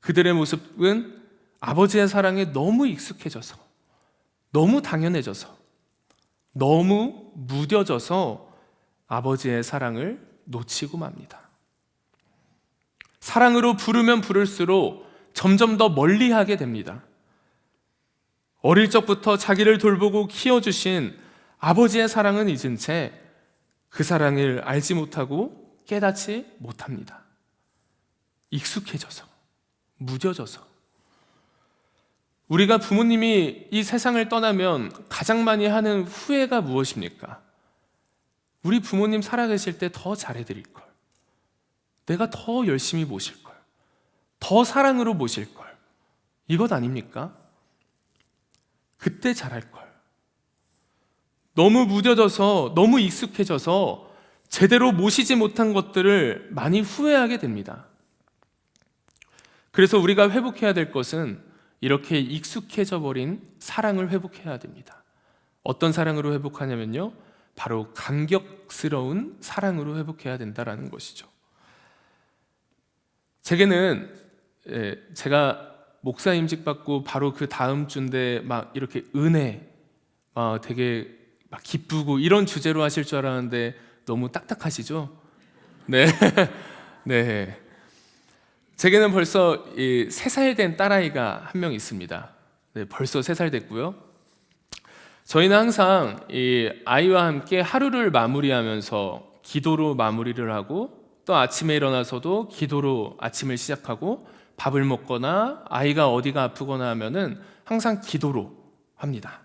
S3: 그들의 모습은 아버지의 사랑에 너무 익숙해져서, 너무 당연해져서, 너무 무뎌져서 아버지의 사랑을 놓치고 맙니다. 사랑으로 부르면 부를수록 점점 더 멀리하게 됩니다. 어릴 적부터 자기를 돌보고 키워주신 아버지의 사랑은 잊은 채 그 사랑을 알지 못하고 깨닫지 못합니다. 익숙해져서, 무뎌져서. 우리가 부모님이 이 세상을 떠나면 가장 많이 하는 후회가 무엇입니까? 우리 부모님 살아계실 때 더 잘해드릴걸. 내가 더 열심히 모실걸. 더 사랑으로 모실걸. 이것 아닙니까? 그때 잘할걸. 너무 무뎌져서, 너무 익숙해져서 제대로 모시지 못한 것들을 많이 후회하게 됩니다. 그래서 우리가 회복해야 될 것은 이렇게 익숙해져 버린 사랑을 회복해야 됩니다. 어떤 사랑으로 회복하냐면요, 바로 감격스러운 사랑으로 회복해야 된다는 것이죠. 제게는 제가 목사 임직 받고 바로 그 다음 주인데 막 이렇게 은혜, 되게 막 기쁘고 이런 주제로 하실 줄 알았는데 너무 딱딱하시죠? 네, 네. 제게는 벌써 3살 된 딸아이가 한 명 있습니다. 네, 벌써 3살 됐고요. 저희는 항상 이 아이와 함께 하루를 마무리하면서 기도로 마무리를 하고 또 아침에 일어나서도 기도로 아침을 시작하고 밥을 먹거나 아이가 어디가 아프거나 하면은 항상 기도로 합니다.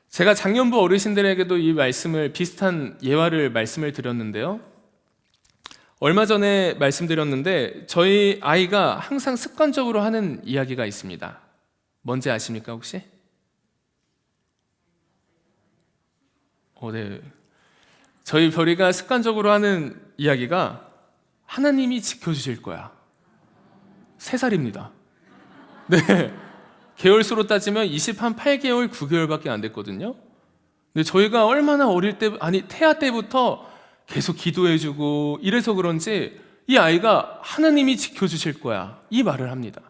S3: 제가 작년부 어르신들에게도 이 말씀을 비슷한 예화를 말씀을 드렸는데요. 얼마 전에 말씀드렸는데 저희 아이가 항상 습관적으로 하는 이야기가 있습니다. 뭔지 아십니까 혹시? 네. 저희 별이가 습관적으로 하는 이야기가 하나님이 지켜주실 거야. 3살입니다. 네. 개월수로 따지면 28개월, 9개월밖에 안 됐거든요. 근데 저희가 얼마나 어릴 때, 태아 때부터 계속 기도해주고 이래서 그런지 이 아이가 하나님이 지켜주실 거야. 이 말을 합니다.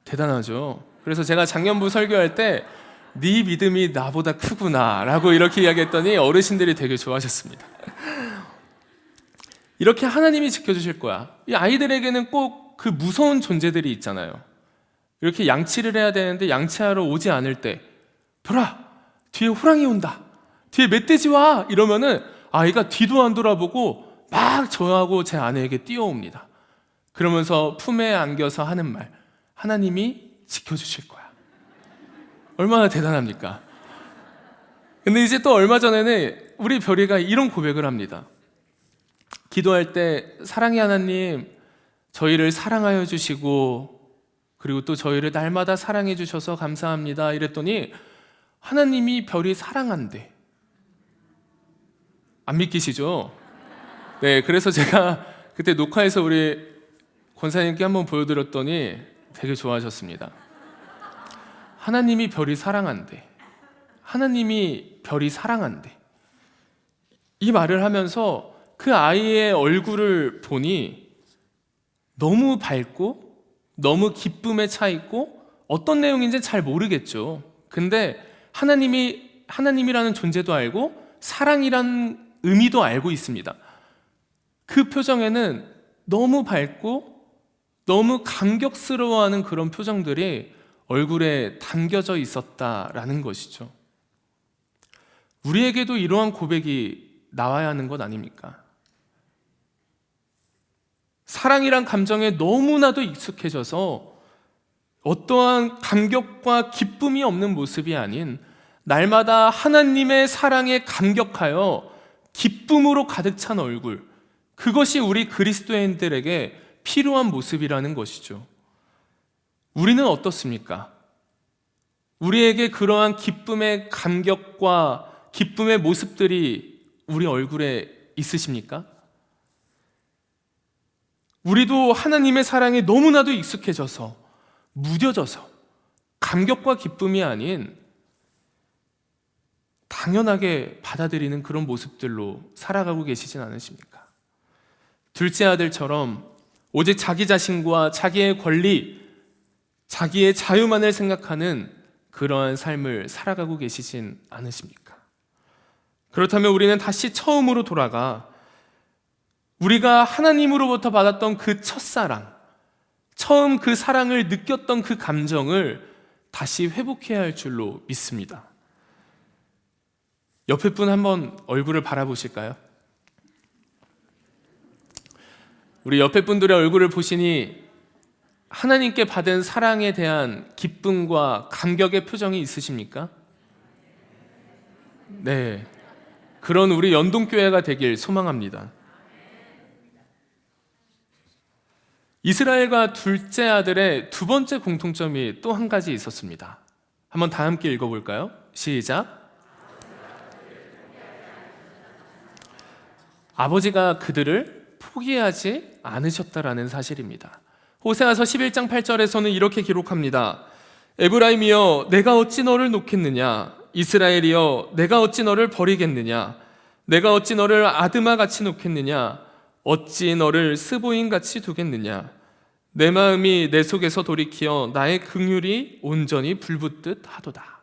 S3: 대단하죠. 그래서 제가 작년부 설교할 때 네 믿음이 나보다 크구나 라고 이렇게 이야기했더니 어르신들이 되게 좋아하셨습니다. 이렇게 하나님이 지켜주실 거야. 이 아이들에게는 꼭 그 무서운 존재들이 있잖아요. 이렇게 양치를 해야 되는데 양치하러 오지 않을 때 별아, 뒤에 호랑이 온다. 뒤에 멧돼지 와. 이러면은 아이가 뒤도 안 돌아보고 막 저하고 제 아내에게 뛰어옵니다. 그러면서 품에 안겨서 하는 말, 하나님이 지켜주실 거야. 얼마나 대단합니까? 근데 이제 또 얼마 전에는 우리 별이가 이런 고백을 합니다. 기도할 때 사랑의 하나님, 저희를 사랑하여 주시고 그리고 또 저희를 날마다 사랑해 주셔서 감사합니다. 이랬더니 하나님이 별이 사랑한대. 안 믿기시죠? 네, 그래서 제가 그때 녹화해서 우리 권사님께 한번 보여드렸더니 되게 좋아하셨습니다. 하나님이 별이 사랑한대. 하나님이 별이 사랑한대. 이 말을 하면서 그 아이의 얼굴을 보니 너무 밝고 너무 기쁨에 차 있고 어떤 내용인지 잘 모르겠죠. 근데 하나님이라는 존재도 알고 사랑이라는 의미도 알고 있습니다. 그 표정에는 너무 밝고 너무 감격스러워하는 그런 표정들이 얼굴에 담겨져 있었다라는 것이죠. 우리에게도 이러한 고백이 나와야 하는 것 아닙니까? 사랑이란 감정에 너무나도 익숙해져서 어떠한 감격과 기쁨이 없는 모습이 아닌 날마다 하나님의 사랑에 감격하여 기쁨으로 가득 찬 얼굴, 그것이 우리 그리스도인들에게 필요한 모습이라는 것이죠. 우리는 어떻습니까? 우리에게 그러한 기쁨의 감격과 기쁨의 모습들이 우리 얼굴에 있으십니까? 우리도 하나님의 사랑에 너무나도 익숙해져서 무뎌져서 감격과 기쁨이 아닌 당연하게 받아들이는 그런 모습들로 살아가고 계시진 않으십니까? 둘째 아들처럼 오직 자기 자신과 자기의 권리, 자기의 자유만을 생각하는 그러한 삶을 살아가고 계시진 않으십니까? 그렇다면 우리는 다시 처음으로 돌아가 우리가 하나님으로부터 받았던 그 첫사랑, 처음 그 사랑을 느꼈던 그 감정을 다시 회복해야 할 줄로 믿습니다. 옆에 분 한번 얼굴을 바라보실까요? 우리 옆에 분들의 얼굴을 보시니 하나님께 받은 사랑에 대한 기쁨과 감격의 표정이 있으십니까? 네, 그런 우리 연동교회가 되길 소망합니다. 이스라엘과 둘째 아들의 두 번째 공통점이 또 한 가지 있었습니다. 한번 다 함께 읽어볼까요? 시작. 아버지가 그들을 포기하지 않으셨다라는 사실입니다. 호세아서 11장 8절에서는 이렇게 기록합니다. 에브라임이여 내가 어찌 너를 놓겠느냐, 이스라엘이여 내가 어찌 너를 버리겠느냐, 내가 어찌 너를 아드마같이 놓겠느냐, 어찌 너를 스보임같이 두겠느냐, 내 마음이 내 속에서 돌이키어 나의 긍휼이 온전히 불붙듯 하도다.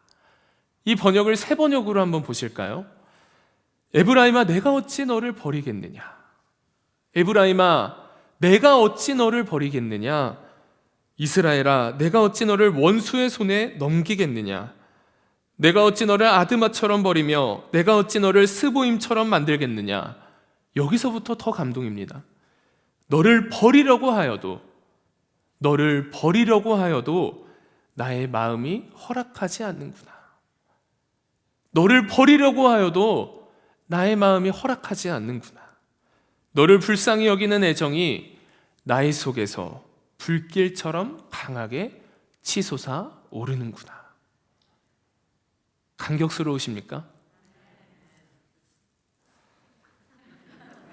S3: 이 번역을 세 번역으로 한번 보실까요? 에브라임아 내가 어찌 너를 버리겠느냐, 에브라임아 내가 어찌 너를 버리겠느냐, 이스라엘아 내가 어찌 너를 원수의 손에 넘기겠느냐, 내가 어찌 너를 아드마처럼 버리며 내가 어찌 너를 스보임처럼 만들겠느냐. 여기서부터 더 감동입니다. 너를 버리려고 하여도 나의 마음이 허락하지 않는구나. 너를 버리려고 하여도 나의 마음이 허락하지 않는구나. 너를 불쌍히 여기는 애정이 나의 속에서 불길처럼 강하게 치솟아 오르는구나. 감격스러우십니까?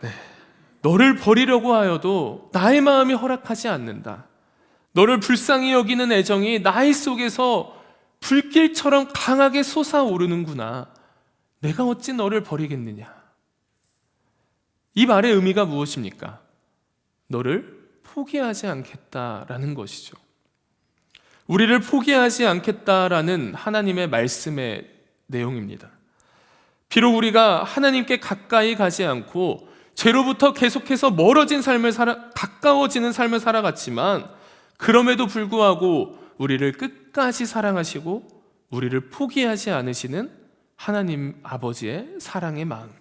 S3: 네. 너를 버리려고 하여도 나의 마음이 허락하지 않는다. 너를 불쌍히 여기는 애정이 나의 속에서 불길처럼 강하게 솟아오르는구나. 내가 어찌 너를 버리겠느냐. 이 말의 의미가 무엇입니까? 너를 포기하지 않겠다라는 것이죠. 우리를 포기하지 않겠다라는 하나님의 말씀의 내용입니다. 비록 우리가 하나님께 가까이 가지 않고 죄로부터 계속해서 멀어진 가까워지는 삶을 살아갔지만 그럼에도 불구하고 우리를 끝까지 사랑하시고 우리를 포기하지 않으시는 하나님 아버지의 사랑의 마음.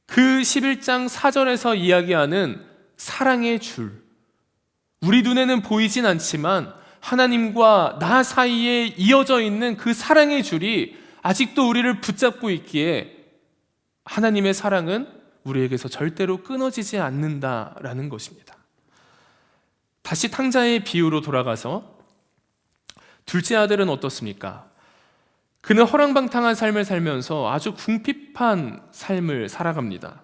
S3: 그 11장 4절에서 이야기하는 사랑의 줄. 우리 눈에는 보이진 않지만 하나님과 나 사이에 이어져 있는 그 사랑의 줄이 아직도 우리를 붙잡고 있기에 하나님의 사랑은 우리에게서 절대로 끊어지지 않는다라는 것입니다. 다시 탕자의 비유로 돌아가서 둘째 아들은 어떻습니까? 그는 허랑방탕한 삶을 살면서 아주 궁핍한 삶을 살아갑니다.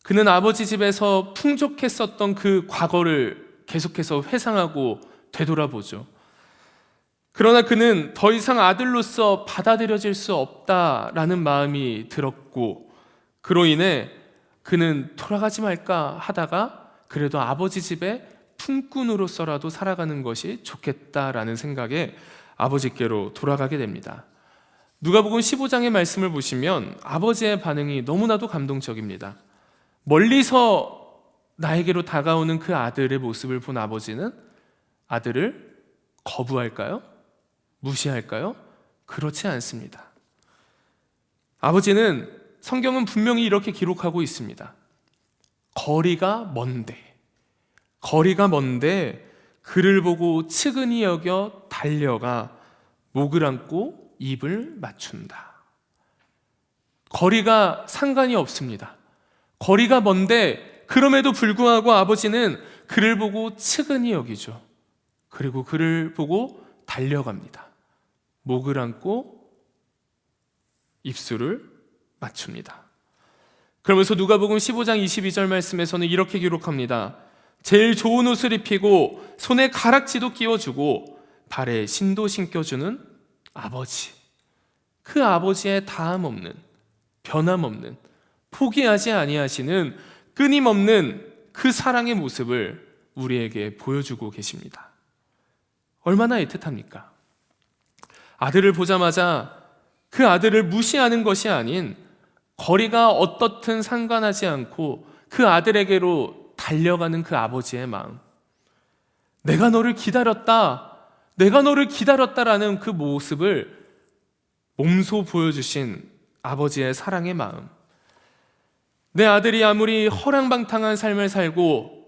S3: 그는 아버지 집에서 풍족했었던 그 과거를 계속해서 회상하고 되돌아보죠. 그러나 그는 더 이상 아들로서 받아들여질 수 없다라는 마음이 들었고, 그로 인해 그는 돌아가지 말까 하다가 그래도 아버지 집에 품꾼으로서라도 살아가는 것이 좋겠다라는 생각에 아버지께로 돌아가게 됩니다. 누가복음 15장의 말씀을 보시면 아버지의 반응이 너무나도 감동적입니다. 멀리서 나에게로 다가오는 그 아들의 모습을 본 아버지는 아들을 거부할까요? 무시할까요? 그렇지 않습니다. 아버지는 성경은 분명히 이렇게 기록하고 있습니다. 거리가 먼데 그를 보고 측은히 여겨 달려가 목을 안고 입을 맞춘다. 거리가 상관이 없습니다. 거리가 먼데 그럼에도 불구하고 아버지는 그를 보고 측은히 여기죠. 그리고 그를 보고 달려갑니다. 목을 안고 입술을 맞춥니다. 그러면서 누가복음 15장 22절 말씀에서는 이렇게 기록합니다. 제일 좋은 옷을 입히고 손에 가락지도 끼워주고 발에 신도 신겨주는 아버지. 그 아버지의 다함없는, 변함없는, 포기하지 아니하시는 끊임없는 그 사랑의 모습을 우리에게 보여주고 계십니다. 얼마나 애틋합니까? 아들을 보자마자 그 아들을 무시하는 것이 아닌 거리가 어떻든 상관하지 않고 그 아들에게로 달려가는 그 아버지의 마음. 내가 너를 기다렸다라는 그 모습을 몸소 보여주신 아버지의 사랑의 마음. 내 아들이 아무리 허랑방탕한 삶을 살고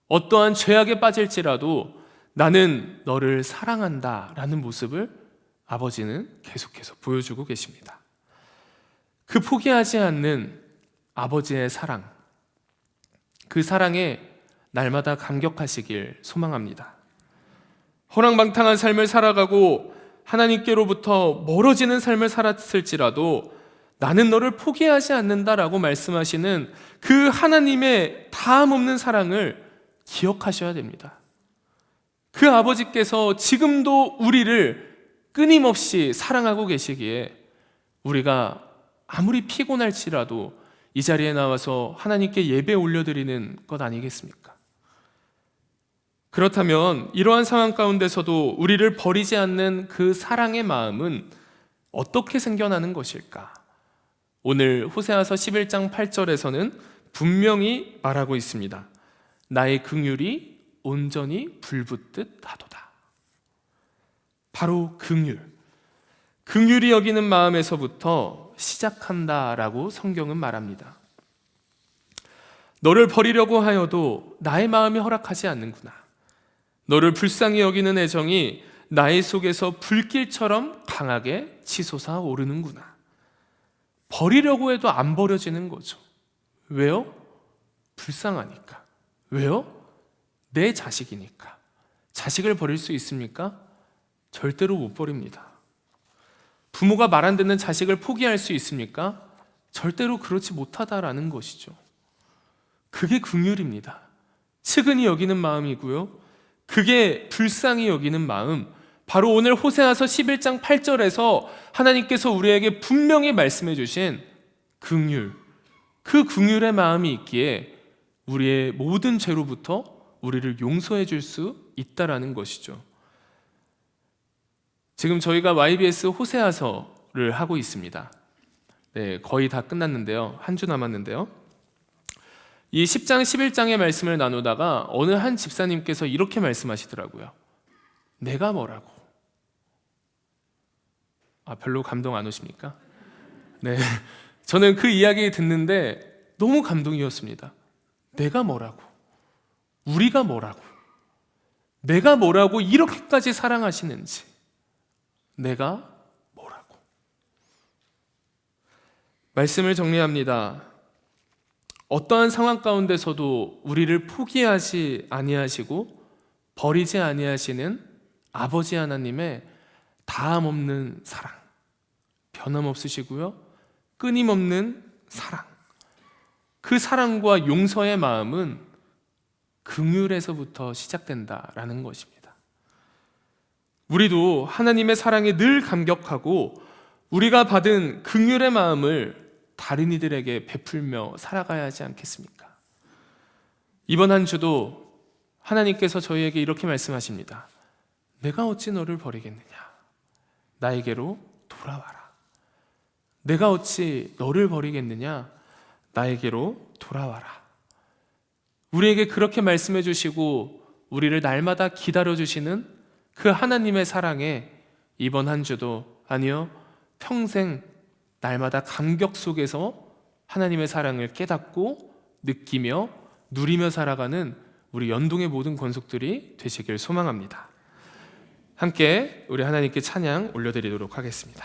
S3: 어떠한 죄악에 빠질지라도 나는 너를 사랑한다라는 모습을 아버지는 계속해서 보여주고 계십니다. 그 포기하지 않는 아버지의 사랑, 그 사랑에 날마다 감격하시길 소망합니다. 허랑방탕한 삶을 살아가고 하나님께로부터 멀어지는 삶을 살았을지라도 나는 너를 포기하지 않는다라고 말씀하시는 그 하나님의 다함없는 사랑을 기억하셔야 됩니다. 그 아버지께서 지금도 우리를 끊임없이 사랑하고 계시기에 우리가 아무리 피곤할지라도 이 자리에 나와서 하나님께 예배 올려드리는 것 아니겠습니까? 그렇다면 이러한 상황 가운데서도 우리를 버리지 않는 그 사랑의 마음은 어떻게 생겨나는 것일까? 오늘 호세아서 11장 8절에서는 분명히 말하고 있습니다. 나의 긍휼이 온전히 불붙듯 하도다. 바로 긍휼이 여기는 마음에서부터 시작한다라고 성경은 말합니다. 너를 버리려고 하여도 나의 마음이 허락하지 않는구나. 너를 불쌍히 여기는 애정이 나의 속에서 불길처럼 강하게 치솟아 오르는구나. 버리려고 해도 안 버려지는 거죠. 왜요? 불쌍하니까. 왜요? 내 자식이니까. 자식을 버릴 수 있습니까? 절대로 못 버립니다. 부모가 말 안 듣는 자식을 포기할 수 있습니까? 절대로 그렇지 못하다라는 것이죠. 그게 긍휼입니다. 측은히 여기는 마음이고요. 그게 불쌍히 여기는 마음, 바로 오늘 호세아서 11장 8절에서 하나님께서 우리에게 분명히 말씀해 주신 긍휼, 그 긍휼의 마음이 있기에 우리의 모든 죄로부터 우리를 용서해 줄 수 있다라는 것이죠. 지금 저희가 YBS 호세아서를 하고 있습니다. 네, 거의 다 끝났는데요. 한 주 남았는데요. 이 10장, 11장의 말씀을 나누다가 어느 한 집사님께서 이렇게 말씀하시더라고요. 내가 뭐라고? 별로 감동 안 오십니까? 네, 저는 그 이야기 듣는데 너무 감동이었습니다. 내가 뭐라고? 우리가 뭐라고? 내가 뭐라고 이렇게까지 사랑하시는지, 내가 뭐라고? 말씀을 정리합니다. 어떠한 상황 가운데서도 우리를 포기하지 아니하시고 버리지 아니하시는 아버지 하나님의 다함없는 사랑, 변함없으시고요. 끊임없는 사랑. 그 사랑과 용서의 마음은 긍휼에서부터 시작된다라는 것입니다. 우리도 하나님의 사랑에 늘 감격하고 우리가 받은 긍휼의 마음을 다른 이들에게 베풀며 살아가야 하지 않겠습니까? 이번 한 주도 하나님께서 저희에게 이렇게 말씀하십니다. 내가 어찌 너를 버리겠느냐? 나에게로 돌아와라. 내가 어찌 너를 버리겠느냐? 나에게로 돌아와라. 우리에게 그렇게 말씀해 주시고 우리를 날마다 기다려 주시는 그 하나님의 사랑에 이번 한 주도, 아니요, 평생 날마다 감격 속에서 하나님의 사랑을 깨닫고 느끼며 누리며 살아가는 우리 연동의 모든 권속들이 되시길 소망합니다. 함께 우리 하나님께 찬양 올려드리도록 하겠습니다.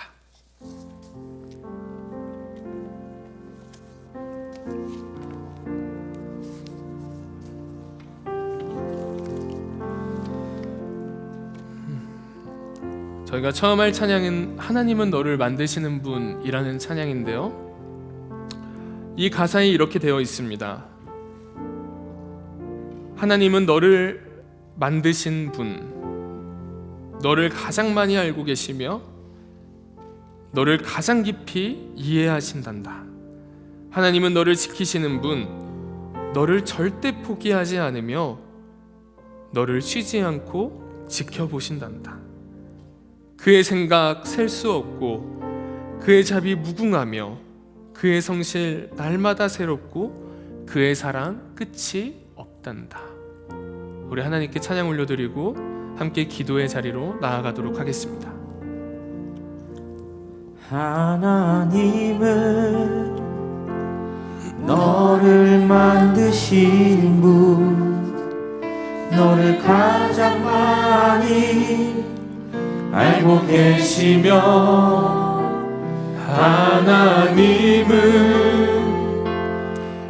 S3: 저희가 처음 할 찬양은 하나님은 너를 만드시는 분이라는 찬양인데요, 이 가사에 이렇게 되어 있습니다. 하나님은 너를 만드신 분, 너를 가장 많이 알고 계시며 너를 가장 깊이 이해하신단다. 하나님은 너를 지키시는 분, 너를 절대 포기하지 않으며 너를 쉬지 않고 지켜보신단다. 그의 생각 셀 수 없고 그의 자비 무궁하며 그의 성실 날마다 새롭고 그의 사랑 끝이 없단다. 우리 하나님께 찬양 올려드리고 함께 기도의 자리로 나아가도록 하겠습니다.
S1: 하나님은 너를 만드신 분, 너를 가장 많이 알고 계시며 하나님은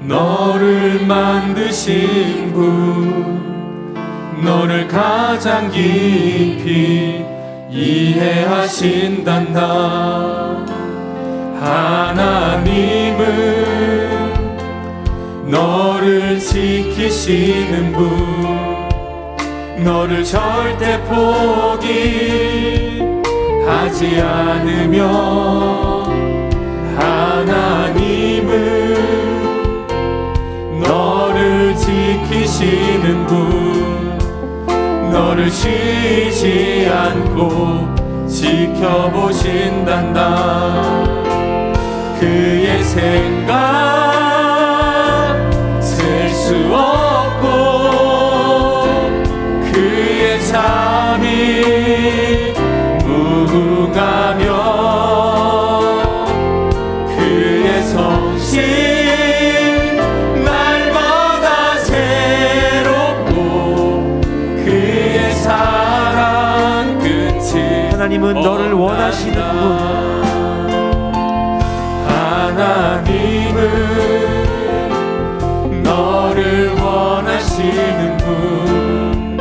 S1: 너를 만드신 분, 너를 가장 깊이 이해하신단다. 하나님은 너를 지키시는 분, 너를 절대 포기하지 않으며 하나님은 너를 지키시는 분, 너를 쉬지 않고 지켜보신단다. 그의 생각 셀 수 없고 그의 자비 무궁하며 그의 성실 날마다 새롭고 그의 사랑 끝이
S4: 하나님은 너를 원하시는 분,
S1: 하나님은 너를 원하시는 분,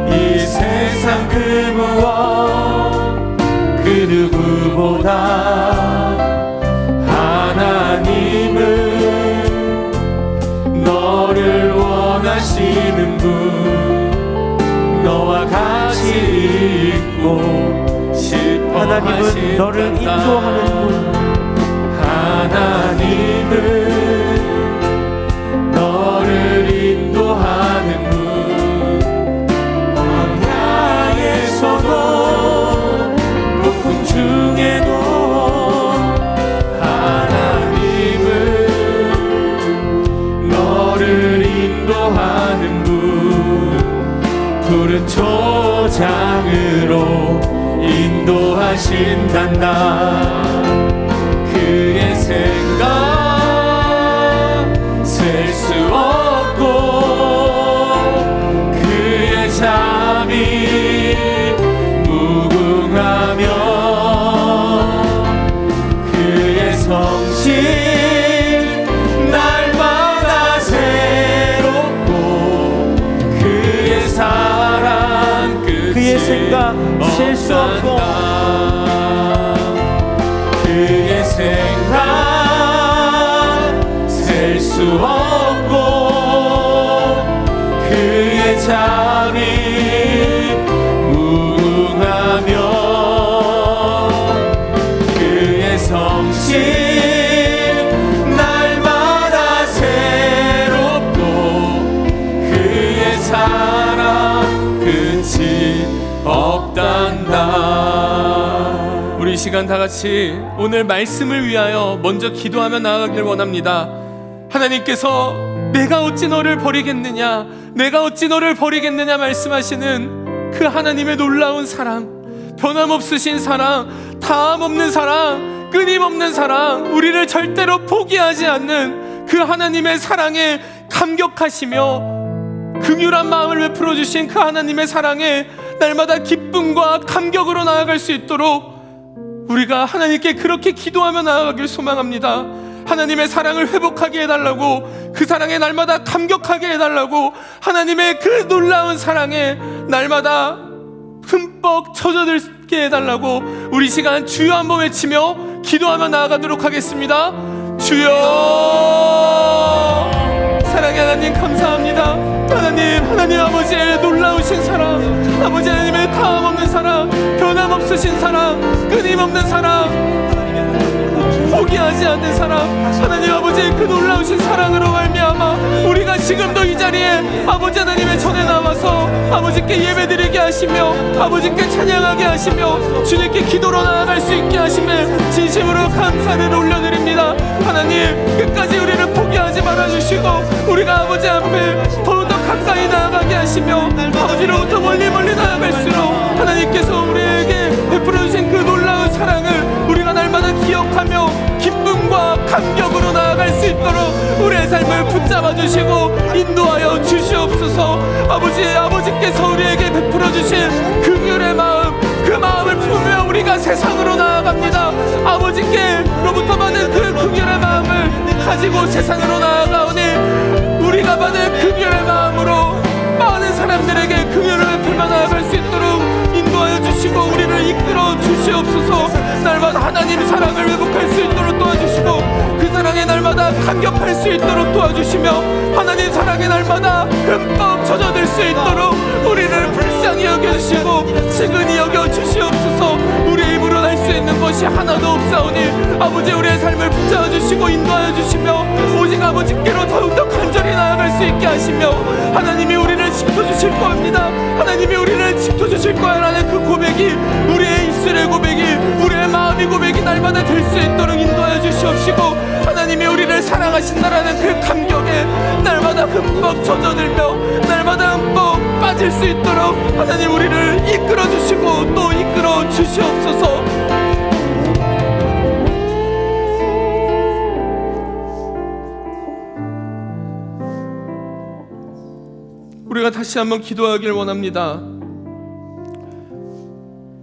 S1: 이 세상 그 무엇 그 누구보다 하나님은 너를 원하시는 분, 너와 같이 있고 싶어
S4: 하나님은 너를 인도하는 분,
S1: 하나님은 너를 인도하는 분, 광야에서도 폭풍 중에도 하나님은 너를 인도하는 분, 푸른 초장으로 인도하신단다. 그의 생각 셀 수 없고 그의 자비 무궁하며 그의 성실 날마다 새롭고 그의 사랑 끝이
S4: 그의 생각 셀 수 없고
S1: 없단다. 그의
S3: 없단다. 우리 이 시간 다 같이 오늘 말씀을 위하여 먼저 기도하며 나아가길 원합니다. 하나님께서 내가 어찌 너를 버리겠느냐, 내가 어찌 너를 버리겠느냐 말씀하시는 그 하나님의 놀라운 사랑, 변함없으신 사랑, 다함없는 사랑, 끊임없는 사랑, 우리를 절대로 포기하지 않는 그 하나님의 사랑에 감격하시며 긍휼한 마음을 베풀어 주신 그 하나님의 사랑에 날마다 기쁨과 감격으로 나아갈 수 있도록 우리가 하나님께 그렇게 기도하며 나아가길 소망합니다. 하나님의 사랑을 회복하게 해달라고, 그 사랑에 날마다 감격하게 해달라고, 하나님의 그 놀라운 사랑에 날마다 흠뻑 젖어들게 해달라고 우리 시간 주여 한번 외치며 기도하며 나아가도록 하겠습니다. 주여, 사랑의 하나님 감사합니다. 하나님 아버지의 놀라우신 사랑, 아버지 하나님의 다함없는 사랑, 변함없으신 사랑, 끊임없는 사랑, 포기하지 않는 사랑, 하나님 아버지의 그 놀라우신 사랑으로 말미암아 우리가 지금도 이 자리에 아버지 하나님의 전에 나와서 아버지께 예배드리게 하시며 아버지께 찬양하게 하시며 주님께 기도로 나아갈 수 있게 하시며 진심으로 감사를 올려드립니다. 하나님 끝까지 우리를 포기하지 말아주시고 우리가 아버지 앞에 더욱더 가까이 나아가게 하시며 아버지로부터 멀리 나아갈수록 하나님께서 우리에게 베풀어주신 그 놀라운 사랑을 우리가 날마다 기억하며 기쁨과 감격으로 나아갈 수 있도록 우리의 삶을 붙잡아 주시고 인도하여 주시옵소서. 아버지께서 우리에게 베풀어 주신 긍휼의 마음, 그 마음을 품으며 우리가 세상으로 나아갑니다. 아버지께로부터 받은 그 긍휼의 마음을 가지고 세상으로 나아가오니 우리가 받은 긍휼의 마음으로 많은 사람들에게 긍휼을 베풀며 나아갈 수 있도록 인도하여 주시고 우리를 이끌어 주시옵소서. 날마다 하나님의 사랑을 회복할 수 있도록 도와주시고 그 사랑에 날마다 감격할 수 있도록 도와주시며 하나님 사랑에 날마다 흠뻑 젖어들 수 있도록 우리를 불쌍히 여겨주시고 측은히 여겨주시옵소서. 우리의 힘으로 할 수 있는 것이 하나도 없사오니 아버지 우리의 삶을 붙잡아 주시고 인도하여 주시며 오직 아버지께로 더욱더 간절히 나아갈 수 있게 하시며 하나님이 우리를 지켜주실 겁니다. 하나님이 우리를 지켜주실 거야라는 그 고백이 우리의 입술의 고백이 우리의 마음의 고백이 날마다 될 수 있도록 인도하여 주시옵시고 하나님이 우리를 사랑하신다라는 그 감격에 날마다 흠뻑 젖어들며 날마다 흠뻑 빠질 수 있도록 하나님 우리를 이끌어 주시고 또 이끌어 주시옵소서. 우리가 다시 한번 기도하길 원합니다.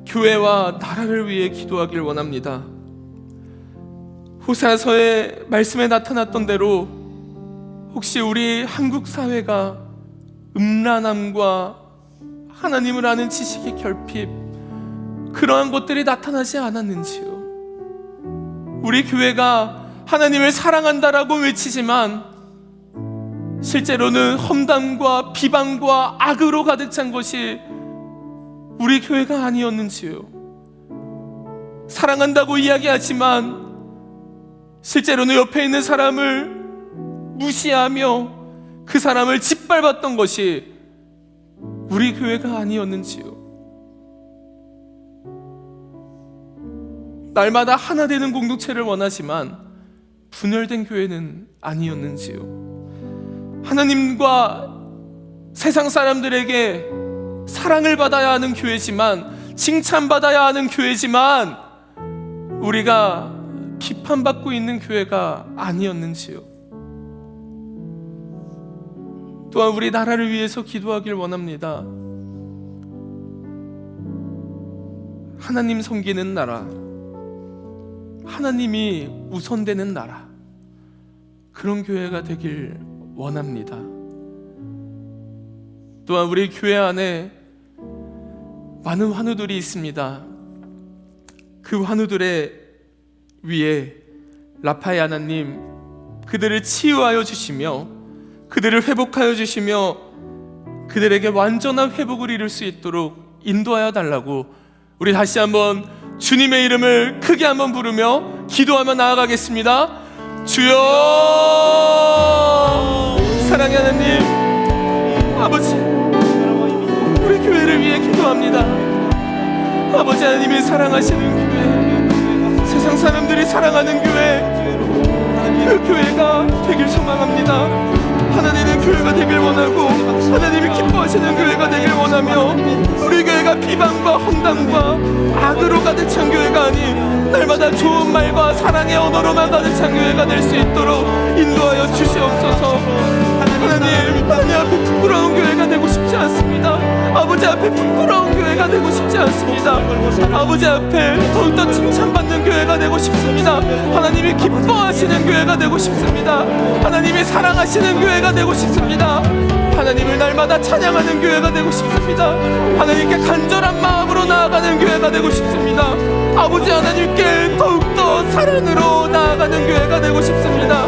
S3: 교회와 나라를 위해 기도하길 원합니다. 호세아서의 말씀에 나타났던 대로 혹시 우리 한국 사회가 음란함과 하나님을 아는 지식의 결핍, 그러한 것들이 나타나지 않았는지요? 우리 교회가 하나님을 사랑한다라고 외치지만 실제로는 험담과 비방과 악으로 가득 찬 것이 우리 교회가 아니었는지요? 사랑한다고 이야기하지만 실제로는 옆에 있는 사람을 무시하며 그 사람을 짓밟았던 것이 우리 교회가 아니었는지요? 날마다 하나 되는 공동체를 원하지만 분열된 교회는 아니었는지요? 하나님과 세상 사람들에게 사랑을 받아야 하는 교회지만, 칭찬받아야 하는 교회지만 우리가 비판받고 있는 교회가 아니었는지요? 또한 우리 나라를 위해서 기도하길 원합니다. 하나님 섬기는 나라, 하나님이 우선되는 나라, 그런 교회가 되길 원합니다. 또한 우리 교회 안에 많은 환우들이 있습니다. 그 환우들의 위에 라파의 하나님, 그들을 치유하여 주시며 그들을 회복하여 주시며 그들에게 완전한 회복을 이룰 수 있도록 인도하여 달라고 우리 다시 한번 주님의 이름을 크게 한번 부르며 기도하며 나아가겠습니다. 주여, 사랑의 하나님 아버지, 우리 교회를 위해 기도합니다. 아버지 하나님이 사랑하시는 교회, 세상 사람들이 사랑하는 교회, 그 교회가 되길 소망합니다. 하나님의 교회가 되길 원하고 하나님이 기뻐하시는 교회가 되길 원하며, 우리 교회가 비방과 험담과 악으로 가득 찬 교회가 아닌 날마다 좋은 말과 사랑의 언어로만 가득 찬 교회가 될 수 있도록 인도하여 주시옵소서. 하나님, 하나님 앞에 부끄러운 교회가 되고 싶지 않습니다. 아버지 앞에 부끄러운 교회가 되고 싶지 않습니다. 아버지 앞에 더욱더 칭찬받는 교회가 되고 싶습니다. 하나님이 기뻐하시는 교회가 되고 싶습니다. 하나님이 사랑하시는 교회가 되고 싶습니다. 하나님을 날마다 찬양하는 교회가 되고 싶습니다. 하나님께 간절한 마음으로 나아가는 교회가 되고 싶습니다. 아버지 하나님께 더욱더 사랑으로 나아가는 교회가 되고 싶습니다.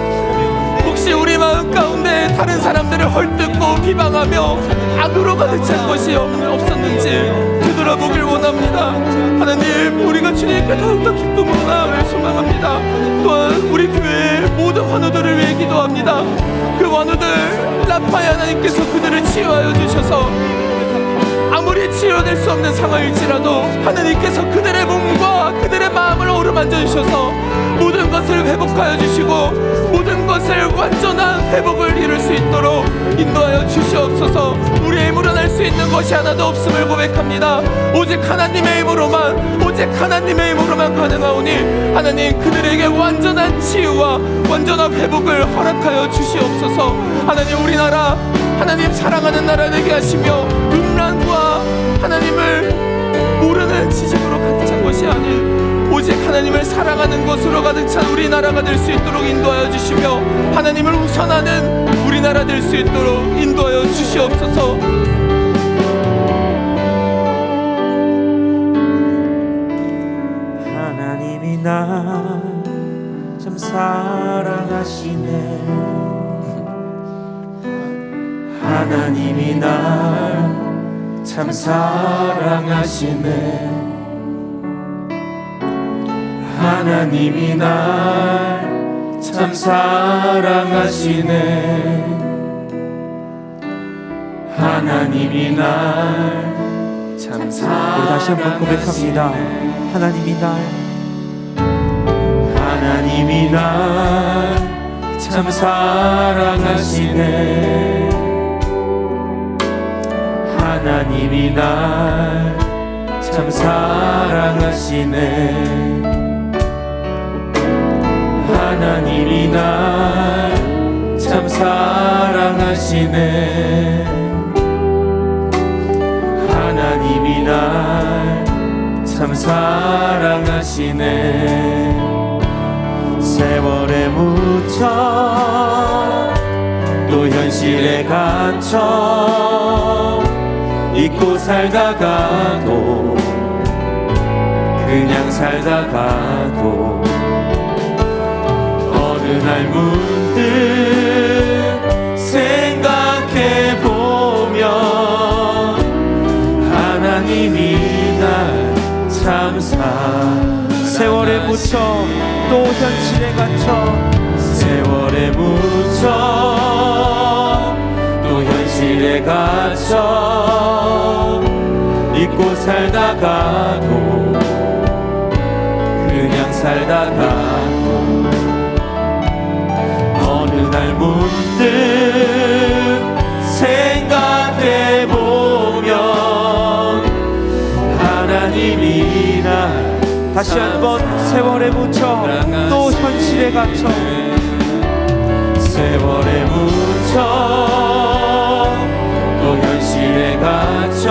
S3: 혹시 우리 마음 가운데 다른 사람들을 헐뜯고 비방하며 악으로 가득 찬 것이 없었는지 되돌아보길 원합니다. 하나님, 우리가 주님께 더욱더 기쁨으로 나아갈 소망합니다. 또한 우리 교회의 모든 환우들을 위해 기도합니다. 그 환우들 라파의 하나님께서 그들을 치유하여 주셔서 아무리 치유될 수 없는 상황일지라도 하나님께서 그들의 몸과 그들의 마음을 어루만져 주셔서 모든 것을 회복하여 주시고 모든 것을 완전한 회복을 이룰 수 있도록 인도하여 주시옵소서. 우리의 힘으로 날 수 있는 것이 하나도 없음을 고백합니다. 오직 하나님의 힘으로만, 오직 하나님의 힘으로만 가능하오니 하나님, 그들에게 완전한 치유와 완전한 회복을 허락하여 주시옵소서. 하나님, 우리나라 하나님 사랑하는 나라 되게 하시며 음란과 하나님을 모르는 지식으로 가득 찬 것이 아닌 오직 하나님을 사랑하는 것으로 가득 찬 우리나라가 될 수 있도록 인도하여 주시며 하나님을 우선하는 우리나라 될 수 있도록 인도하여 주시옵소서.
S4: 하나님이 날 참 사랑하시네. 하나님이 날 참 사랑하시네. 하나님이 날 참 사랑하시네. 하나님이 날 참 사랑하시네.
S1: 우리 다시 한번 고백합니다. 하나님이 날,
S4: 하나님이 날 참 사랑하시네. 하나님이 날 참 사랑하시네. 하나님이 날 참 사랑하시네. 하나님이 날 참 사랑하시네. 세월에 묻혀 또 현실에 갇혀 잊고 살다가도 그냥 살다가도 어느 날 문득 생각해보면 하나님이 날 참
S1: 세월에 묻혀 또 현실에 갇혀,
S4: 세월에 묻혀 또 현실에 갇혀 잊고 살다가도 그냥 살다가도 어느 날 문득 생각해보면 하나님이 날
S1: 다시 한번 세월에 묻혀 또 현실에 갇혀,
S4: 세월에 묻혀 또 현실에 갇혀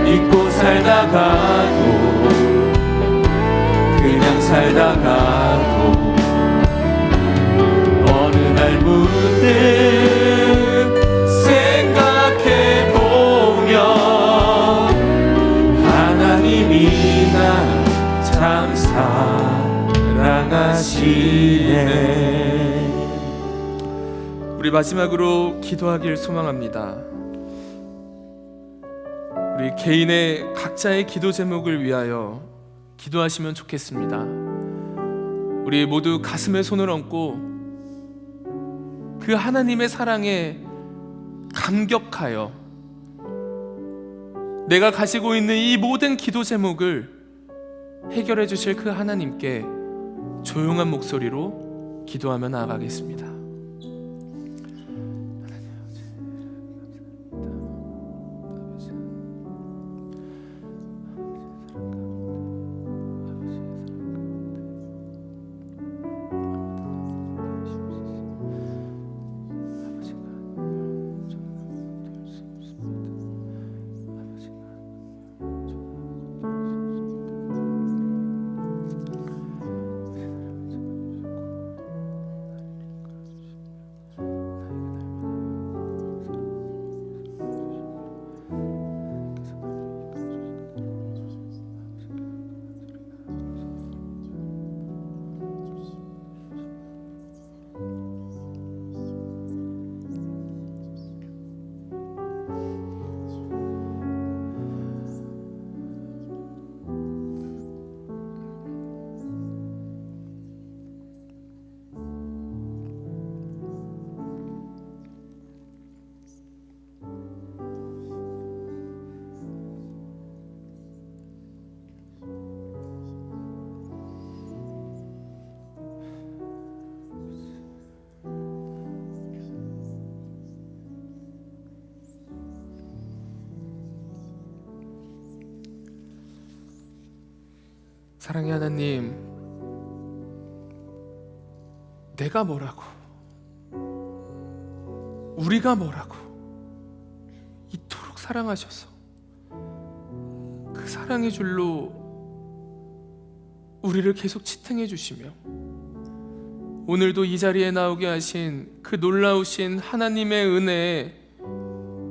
S4: 잊고 살다가도 그냥 살다가도 어느 날 문득 생각해보면 하나님이 날 참 사랑하시네.
S3: 우리 마지막으로 기도하길 소망합니다. 우리 개인의 각자의 기도 제목을 위하여 기도하시면 좋겠습니다. 우리 모두 가슴에 손을 얹고 그 하나님의 사랑에 감격하여 내가 가지고 있는 이 모든 기도 제목을 해결해 주실 그 하나님께 조용한 목소리로 기도하며 나아가겠습니다. 사랑의 하나님, 내가 뭐라고, 우리가 뭐라고 이토록 사랑하셔서 그 사랑의 줄로 우리를 계속 지탱해 주시며 오늘도 이 자리에 나오게 하신 그 놀라우신 하나님의 은혜에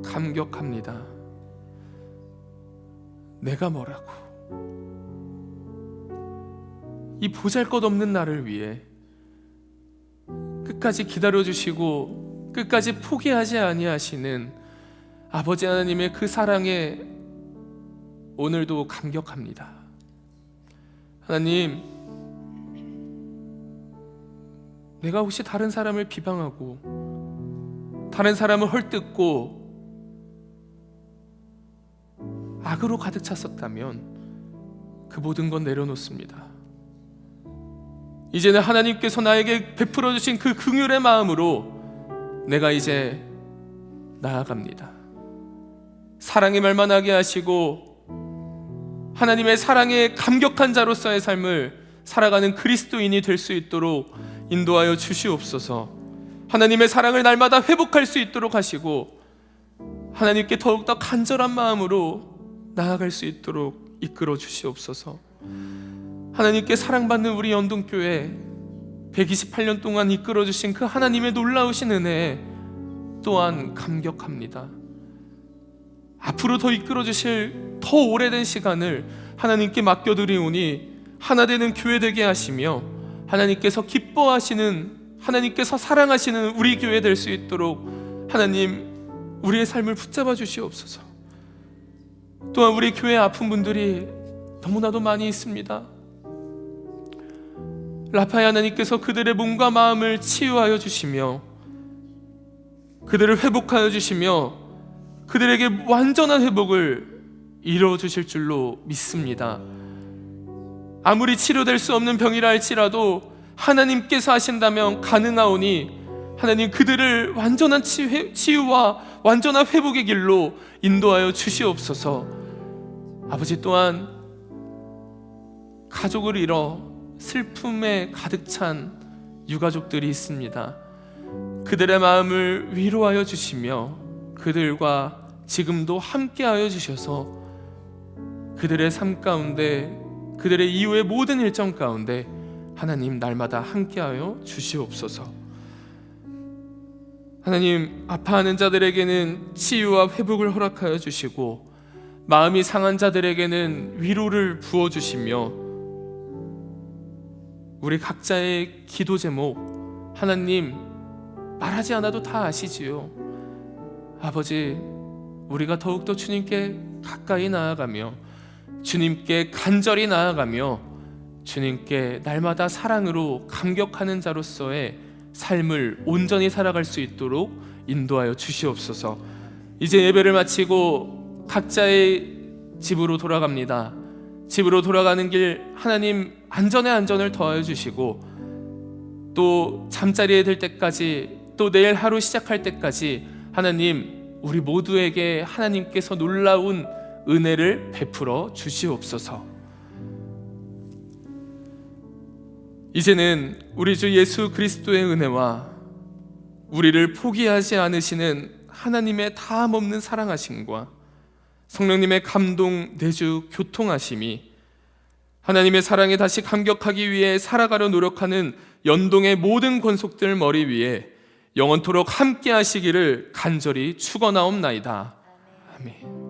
S3: 감격합니다. 내가 뭐라고, 이 보잘것없는 나를 위해 끝까지 기다려주시고 끝까지 포기하지 아니하시는 아버지 하나님의 그 사랑에 오늘도 감격합니다. 하나님, 내가 혹시 다른 사람을 비방하고 다른 사람을 헐뜯고 악으로 가득 찼었다면 그 모든 건 내려놓습니다. 이제는 하나님께서 나에게 베풀어 주신 그 긍휼의 마음으로 내가 이제 나아갑니다. 사랑의 말만 하게 하시고 하나님의 사랑에 감격한 자로서의 삶을 살아가는 그리스도인이 될 수 있도록 인도하여 주시옵소서. 하나님의 사랑을 날마다 회복할 수 있도록 하시고 하나님께 더욱더 간절한 마음으로 나아갈 수 있도록 이끌어 주시옵소서. 하나님께 사랑받는 우리 연동교회 128년 동안 이끌어주신 그 하나님의 놀라우신 은혜에 또한 감격합니다. 앞으로 더 이끌어주실 더 오래된 시간을 하나님께 맡겨드리오니 하나 되는 교회 되게 하시며 하나님께서 기뻐하시는, 하나님께서 사랑하시는 우리 교회 될 수 있도록 하나님 우리의 삶을 붙잡아 주시옵소서. 또한 우리 교회 아픈 분들이 너무나도 많이 있습니다. 라파의 하나님께서 그들의 몸과 마음을 치유하여 주시며 그들을 회복하여 주시며 그들에게 완전한 회복을 이루어 주실 줄로 믿습니다. 아무리 치료될 수 없는 병이라 할지라도 하나님께서 하신다면 가능하오니 하나님 그들을 완전한 치유와 완전한 회복의 길로 인도하여 주시옵소서. 아버지, 또한 가족을 잃어 슬픔에 가득 찬 유가족들이 있습니다. 그들의 마음을 위로하여 주시며 그들과 지금도 함께하여 주셔서 그들의 삶 가운데, 그들의 이후의 모든 일정 가운데 하나님 날마다 함께하여 주시옵소서. 하나님, 아파하는 자들에게는 치유와 회복을 허락하여 주시고 마음이 상한 자들에게는 위로를 부어주시며 우리 각자의 기도 제목 하나님 말하지 않아도 다 아시지요. 아버지, 우리가 더욱더 주님께 가까이 나아가며 주님께 간절히 나아가며 주님께 날마다 사랑으로 감격하는 자로서의 삶을 온전히 살아갈 수 있도록 인도하여 주시옵소서. 이제 예배를 마치고 각자의 집으로 돌아갑니다. 집으로 돌아가는 길 하나님 안전에 안전을 더하여 주시고 또 잠자리에 들 때까지 또 내일 하루 시작할 때까지 하나님 우리 모두에게 하나님께서 놀라운 은혜를 베풀어 주시옵소서. 이제는 우리 주 예수 그리스도의 은혜와 우리를 포기하지 않으시는 하나님의 다함없는 사랑하심과 성령님의 감동, 내주, 교통하심이 하나님의 사랑에 다시 감격하기 위해 살아가려 노력하는 연동의 모든 권속들 머리 위에 영원토록 함께 하시기를 간절히 축원하옵나이다. 아멘.